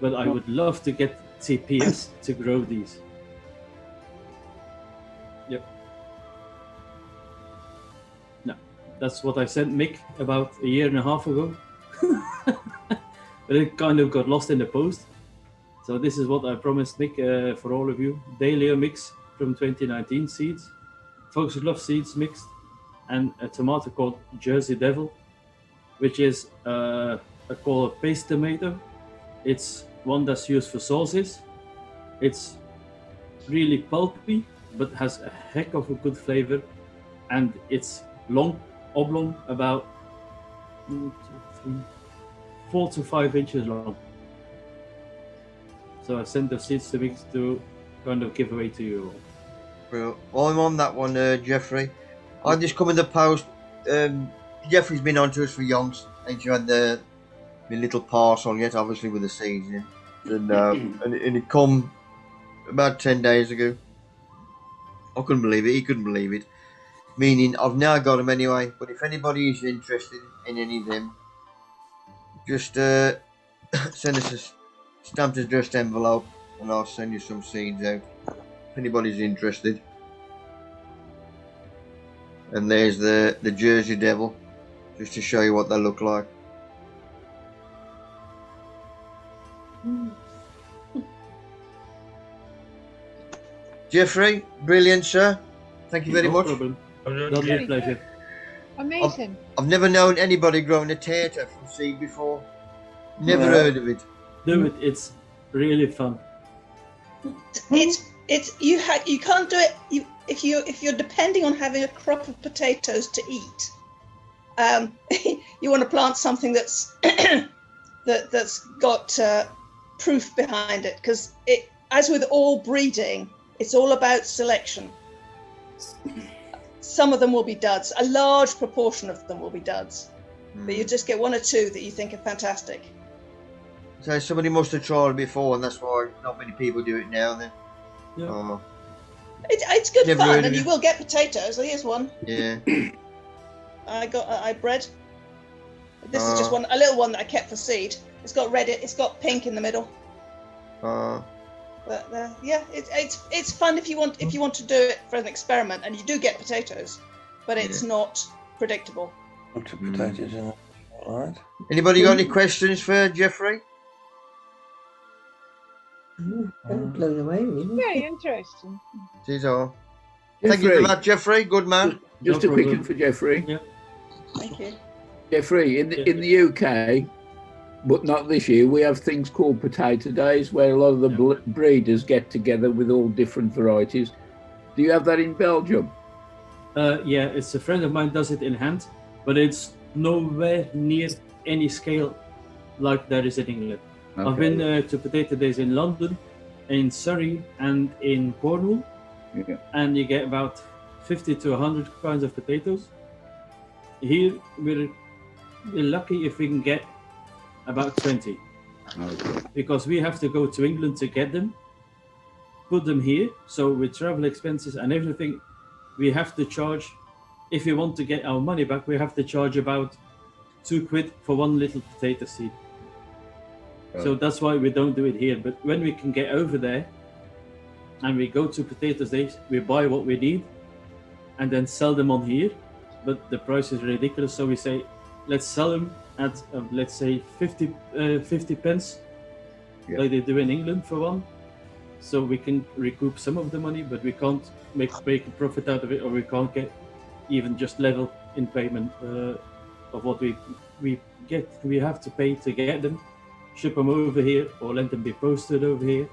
But I would love to get TPS to grow these. Yep. No, that's what I sent Mick about a year and a half ago. But it kind of got lost in the post. So this is what I promised Mick for all of you. Dahlia mix from 2019 seeds, Foxglove seeds mixed, and a tomato called Jersey Devil, which is called a paste tomato. It's one that's used for sauces. It's really pulpy, but has a heck of a good flavor, and it's long, oblong, about 4 to 5 inches long. So I sent the seeds to mix to kind of give away to you all. Well, I'm on that one, Jeffrey. I just come in the post. Jeffrey's been on to us for yonks, and you had my little parcel yet, obviously with the seeds in, and it come about 10 days ago. I couldn't believe it. He couldn't believe it. Meaning, I've now got them anyway. But if anybody is interested in any of them, just send us a stamped addressed envelope, and I'll send you some seeds out. If anybody's interested. And there's the Jersey Devil, just to show you what they look like. Jeffrey, brilliant, sir. Thank you very much. Lovely pleasure. Amazing. I've never known anybody growing a tater from seed before. Never heard of it. Do it. It's really fun. It's you can't do it if you're depending on having a crop of potatoes to eat. You want to plant something that's that's got proof behind it, because as with all breeding, it's all about selection. Some of them will be duds. A large proportion of them will be duds, but you just get one or two that you think are fantastic. So somebody must have tried it before, and that's why not many people do it now. Then. Yeah. It's good Never fun, heard of and it. you will get potatoes. Here's one. Yeah. I bred. This is just a little one that I kept for seed. It's got red. It's got pink in the middle. But yeah, it's fun if you want to do it for an experiment, and you do get potatoes, but it's not predictable. Looked at potatoes in all right. Anybody got any questions for Jeffrey? I'm blown away, really. Very interesting. These are. Thank you for that, Jeffrey. Good man. Just a quick one for Jeffrey. Yeah. Thank you. Jeffrey, in the UK, but not this year, we have things called potato days where a lot of the breeders get together with all different varieties. Do you have that in Belgium? Yeah, it's a friend of mine does it in hand, but it's nowhere near any scale like there is in England. Okay. I've been to potato days in London, in Surrey, and in Cornwall, and you get about 50 to 100 kinds of potatoes. Here, we're lucky if we can get about 20, because we have to go to England to get them, put them here. So with travel expenses and everything, we have to charge. If we want to get our money back, we have to charge about £2 for one little potato seed. So that's why we don't do it here. But when we can get over there and we go to potato days, we buy what we need and then sell them on here. But the price is ridiculous. So we say, let's sell them at, let's say, 50 pence, like they do in England for one. So we can recoup some of the money, but we can't make a profit out of it, or we can't get even just level in payment of what we get. We have to pay to get them, ship them over here, or let them be posted over here.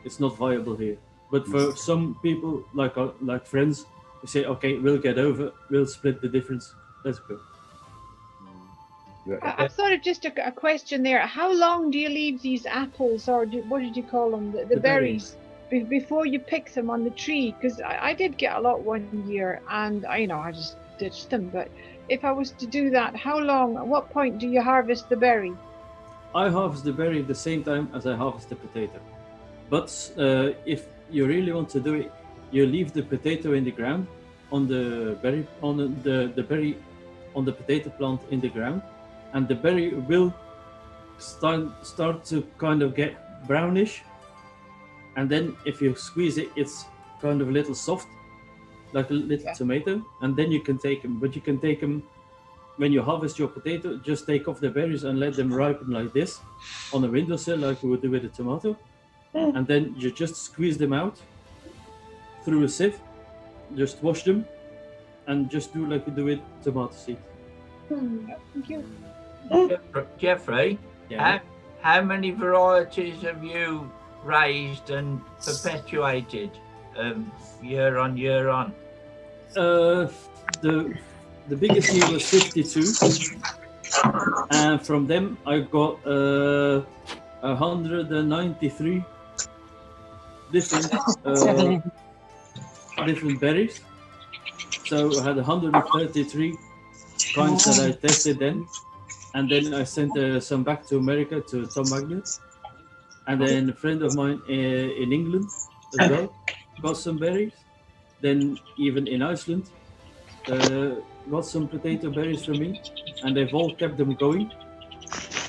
It's not viable here. But for some people, like friends, we say, okay, we'll get over, we'll split the difference. Let's go. I've thought of just a question there. How long do you leave these apples, or what did you call them, the berries, before you pick them on the tree? Because I did get a lot one year, and I just ditched them. But if I was to do that, how long? At what point do you harvest the berry? I harvest the berry at the same time as I harvest the potato. But if you really want to do it, you leave the potato in the ground, on the berry, on the berry, on the potato plant in the ground, and the berry will start to kind of get brownish. And then if you squeeze it, it's kind of a little soft, like a little tomato. And then you can take them. But you can take them when you harvest your potato. Just take off the berries and let them ripen like this on a windowsill, like you would do with a tomato. And then you just squeeze them out through a sieve. Just wash them, and just do like you do with tomato seed. Thank you. Jeffrey, how many varieties have you raised and perpetuated year on year on? The biggest year was 52, and from them I got 193 different berries. So I had 133 kinds that I tested then. And then I sent some back to America, to Tom Magnet. And then a friend of mine in England as well got some berries. Then even in Iceland, got some potato berries from me. And they've all kept them going.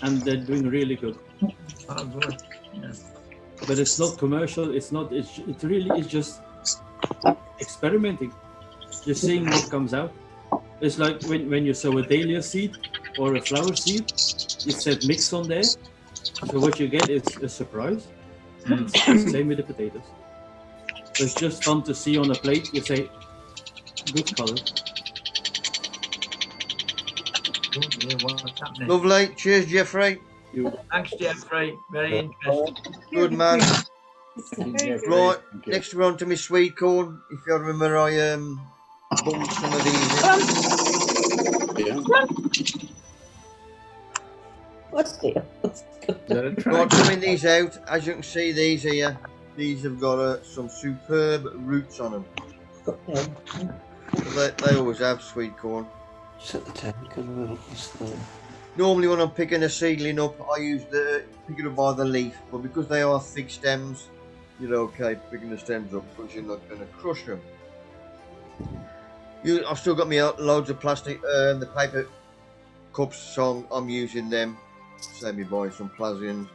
And they're doing really good. Oh, good. Yeah. But it's not commercial. It really is just experimenting. Just seeing what comes out. It's like when you sow a dahlia seed or a flower seed, it said mix on there. So what you get is a surprise. It's the same with the potatoes. So it's just fun to see on a plate. You say, good color. Lovely. Cheers, Jeffrey. Thanks, Jeffrey. Very interesting. Good man. Right, next we're on to my sweet corn. If you remember, I bought some of these. What's the Right, coming these out. As you can see, these here, these have got some superb roots on them. They always have sweet corn. Set the tank a little. Normally when I'm picking a seedling up, I pick it up by the leaf, but because they are thick stems, you're okay picking the stems up because you're not going to crush them. I've still got me loads of plastic, the paper cups, so I'm using them. Save me buying some Plazians.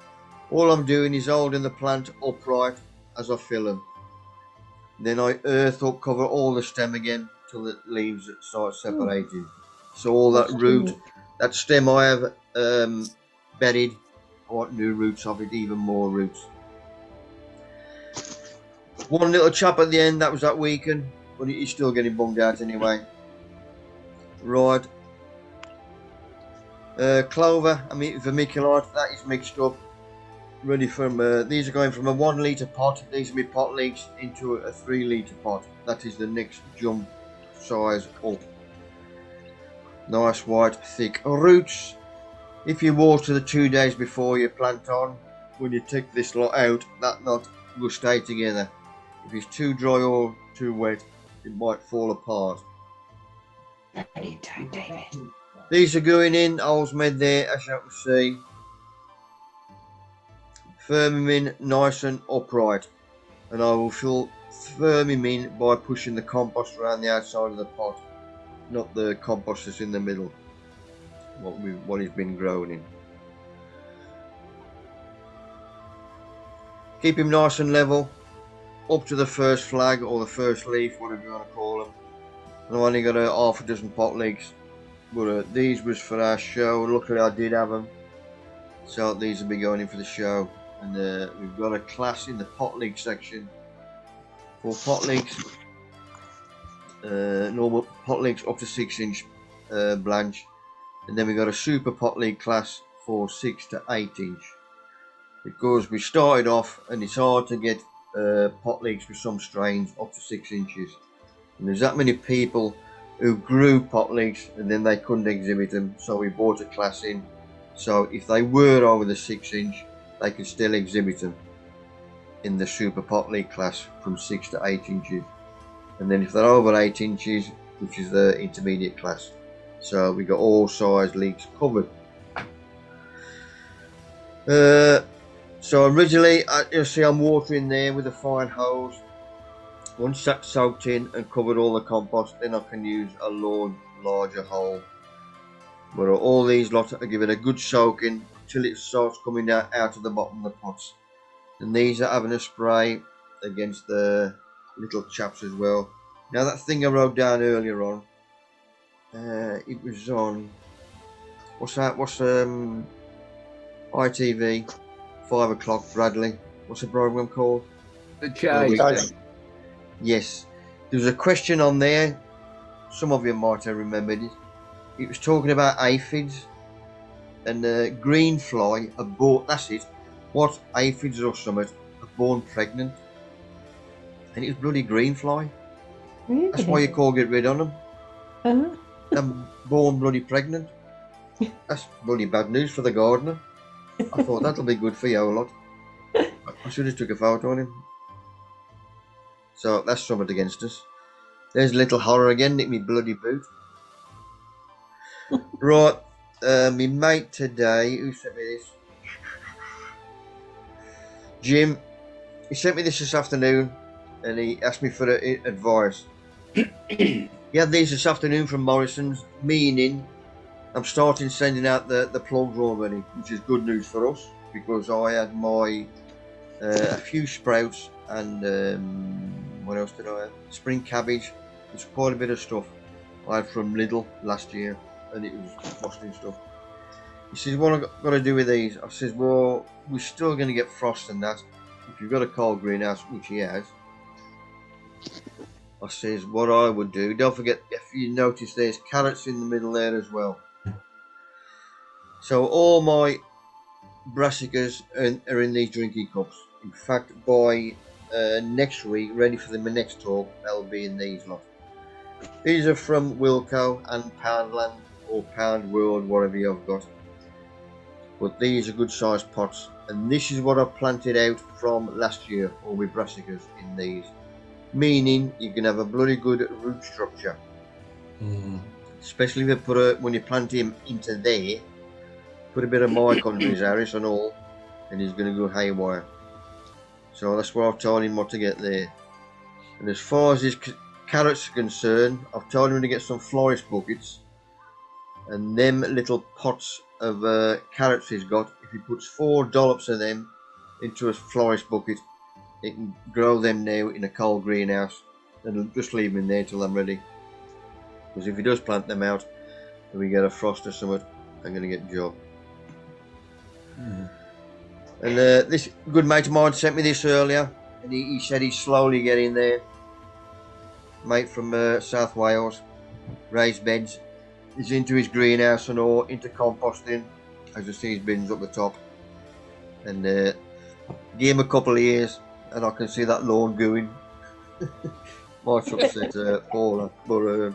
All I'm doing is holding the plant upright as I fill them. Then I earth up, cover all the stem again till the leaves start separating. So all that root, that stem I have buried, I want new roots of it, even more roots. One little chop at the end, that was that weekend, but he's still getting bunged out anyway. Right. Clover, I mean vermiculite, that is mixed up. Ready from, these are going from a 1 litre pot, these will be pot leeks, into a 3 litre pot. That is the next jump size up. Nice white thick roots. If you water the 2 days before you plant on, when you take this lot out, that lot will stay together. If it's too dry or too wet, it might fall apart. These are going in, holes made there, as you can see. Firm them in nice and upright, and I will firm them in by pushing the compost around the outside of the pot, not the compost that's in the middle, what has been grown in. Keep him nice and level up to the first flag or the first leaf, whatever you want to call them. And I've only got a half a dozen pot leeks, but these was for our show. Luckily I did have them, so these will be going in for the show. And we've got a class in the pot leek section for pot leeks, normal pot leeks up to 6-inch blanch, and then we've got a super pot leek class for 6 to 8 inch, because we started off and it's hard to get pot leeks with some strains up to 6 inches, and there's that many people who grew pot leeks and then they couldn't exhibit them, so we bought a class in, so if they were over the 6 inch they could still exhibit them in the super pot leek class from 6 to 8 inches, and then if they're over 8 inches, which is the intermediate class. So we got all size leeks covered. So originally, you'll see I'm watering there with a fine hose. Once that's soaked in and covered all the compost, then I can use a larger hole. But all these lots are given a good soaking till it starts coming out of the bottom of the pots. And these are having a spray against the little chaps as well. Now that thing I wrote down earlier on, it was on, what's that, ITV, 5 o'clock, Bradley, what's the program called? The Chase. Yes, there was a question on there, some of you might have remembered it. It was talking about aphids, and green fly are born, that's it, what aphids or something are born pregnant, and it was bloody green fly. Really? That's why you can't get rid of them. They're born bloody pregnant. That's bloody bad news for the gardener. I thought that'll be good for you a lot. I should have took a photo on him. So that's something against us. There's little horror again, nick me bloody boot. Right, my mate today, who sent me this? Jim, he sent me this afternoon and he asked me for advice. He had these this afternoon from Morrison's, meaning I'm starting sending out the plugs already, which is good news for us, because I had my a few sprouts and what else did I have? Spring cabbage. It's quite a bit of stuff I had from Lidl last year, and it was costing stuff. He says, what have I got to do with these? I says, well, we're still going to get frost and that. If you've got a cold greenhouse, which he has, I says, what I would do, don't forget, if you notice there's carrots in the middle there as well. So all my brassicas are in these drinking cups. In fact, by next week, ready for my next talk, they'll be in these lot. These are from Wilco and Poundland or Pound World, whatever you've got. But these are good sized pots, and this is what I planted out from last year, all my brassicas in these. Meaning you can have a bloody good root structure. Especially if you put when you plant him into there, put a bit of mica under his Harris and all, and he's going to go haywire. So that's what I've told him what to get there. And as far as his carrots are concerned, I've told him to get some florist buckets, and them little pots of carrots he's got, if he puts 4 dollops of them into a florist bucket, he can grow them now in a cold greenhouse, and just leave them in there till I'm ready. Because if he does plant them out, and we get a frost or something, I'm going to get a job. And this good mate of mine sent me this earlier, and he said he's slowly getting there. Mate from South Wales, raised beds. He's into his greenhouse and all, into composting. I just see his bins up the top. And give him a couple of years, and I can see that lawn going. Much upset Paula, but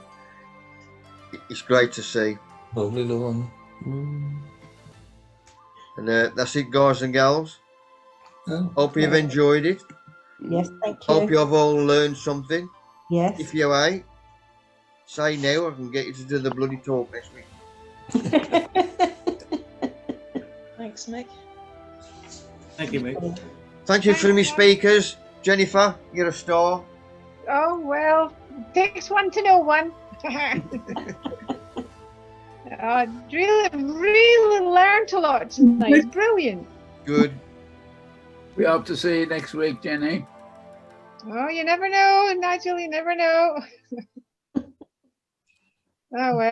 it's great to see. Lovely lawn. And that's it, guys and gals. Oh. Hope you've enjoyed it. Yes, thank you. Hope you have all learned something. Yes. If you ain't, say now. I can get you to do the bloody talk next week. Thanks, Mick. Thank you, Mick. Thank you for me speakers. Jennifer, you're a star. Oh, well, takes one to know one. Really learned a lot tonight. Brilliant. Good. We hope to see you next week, Jenny. Oh, you never know, Nigel. You never know. Oh, well.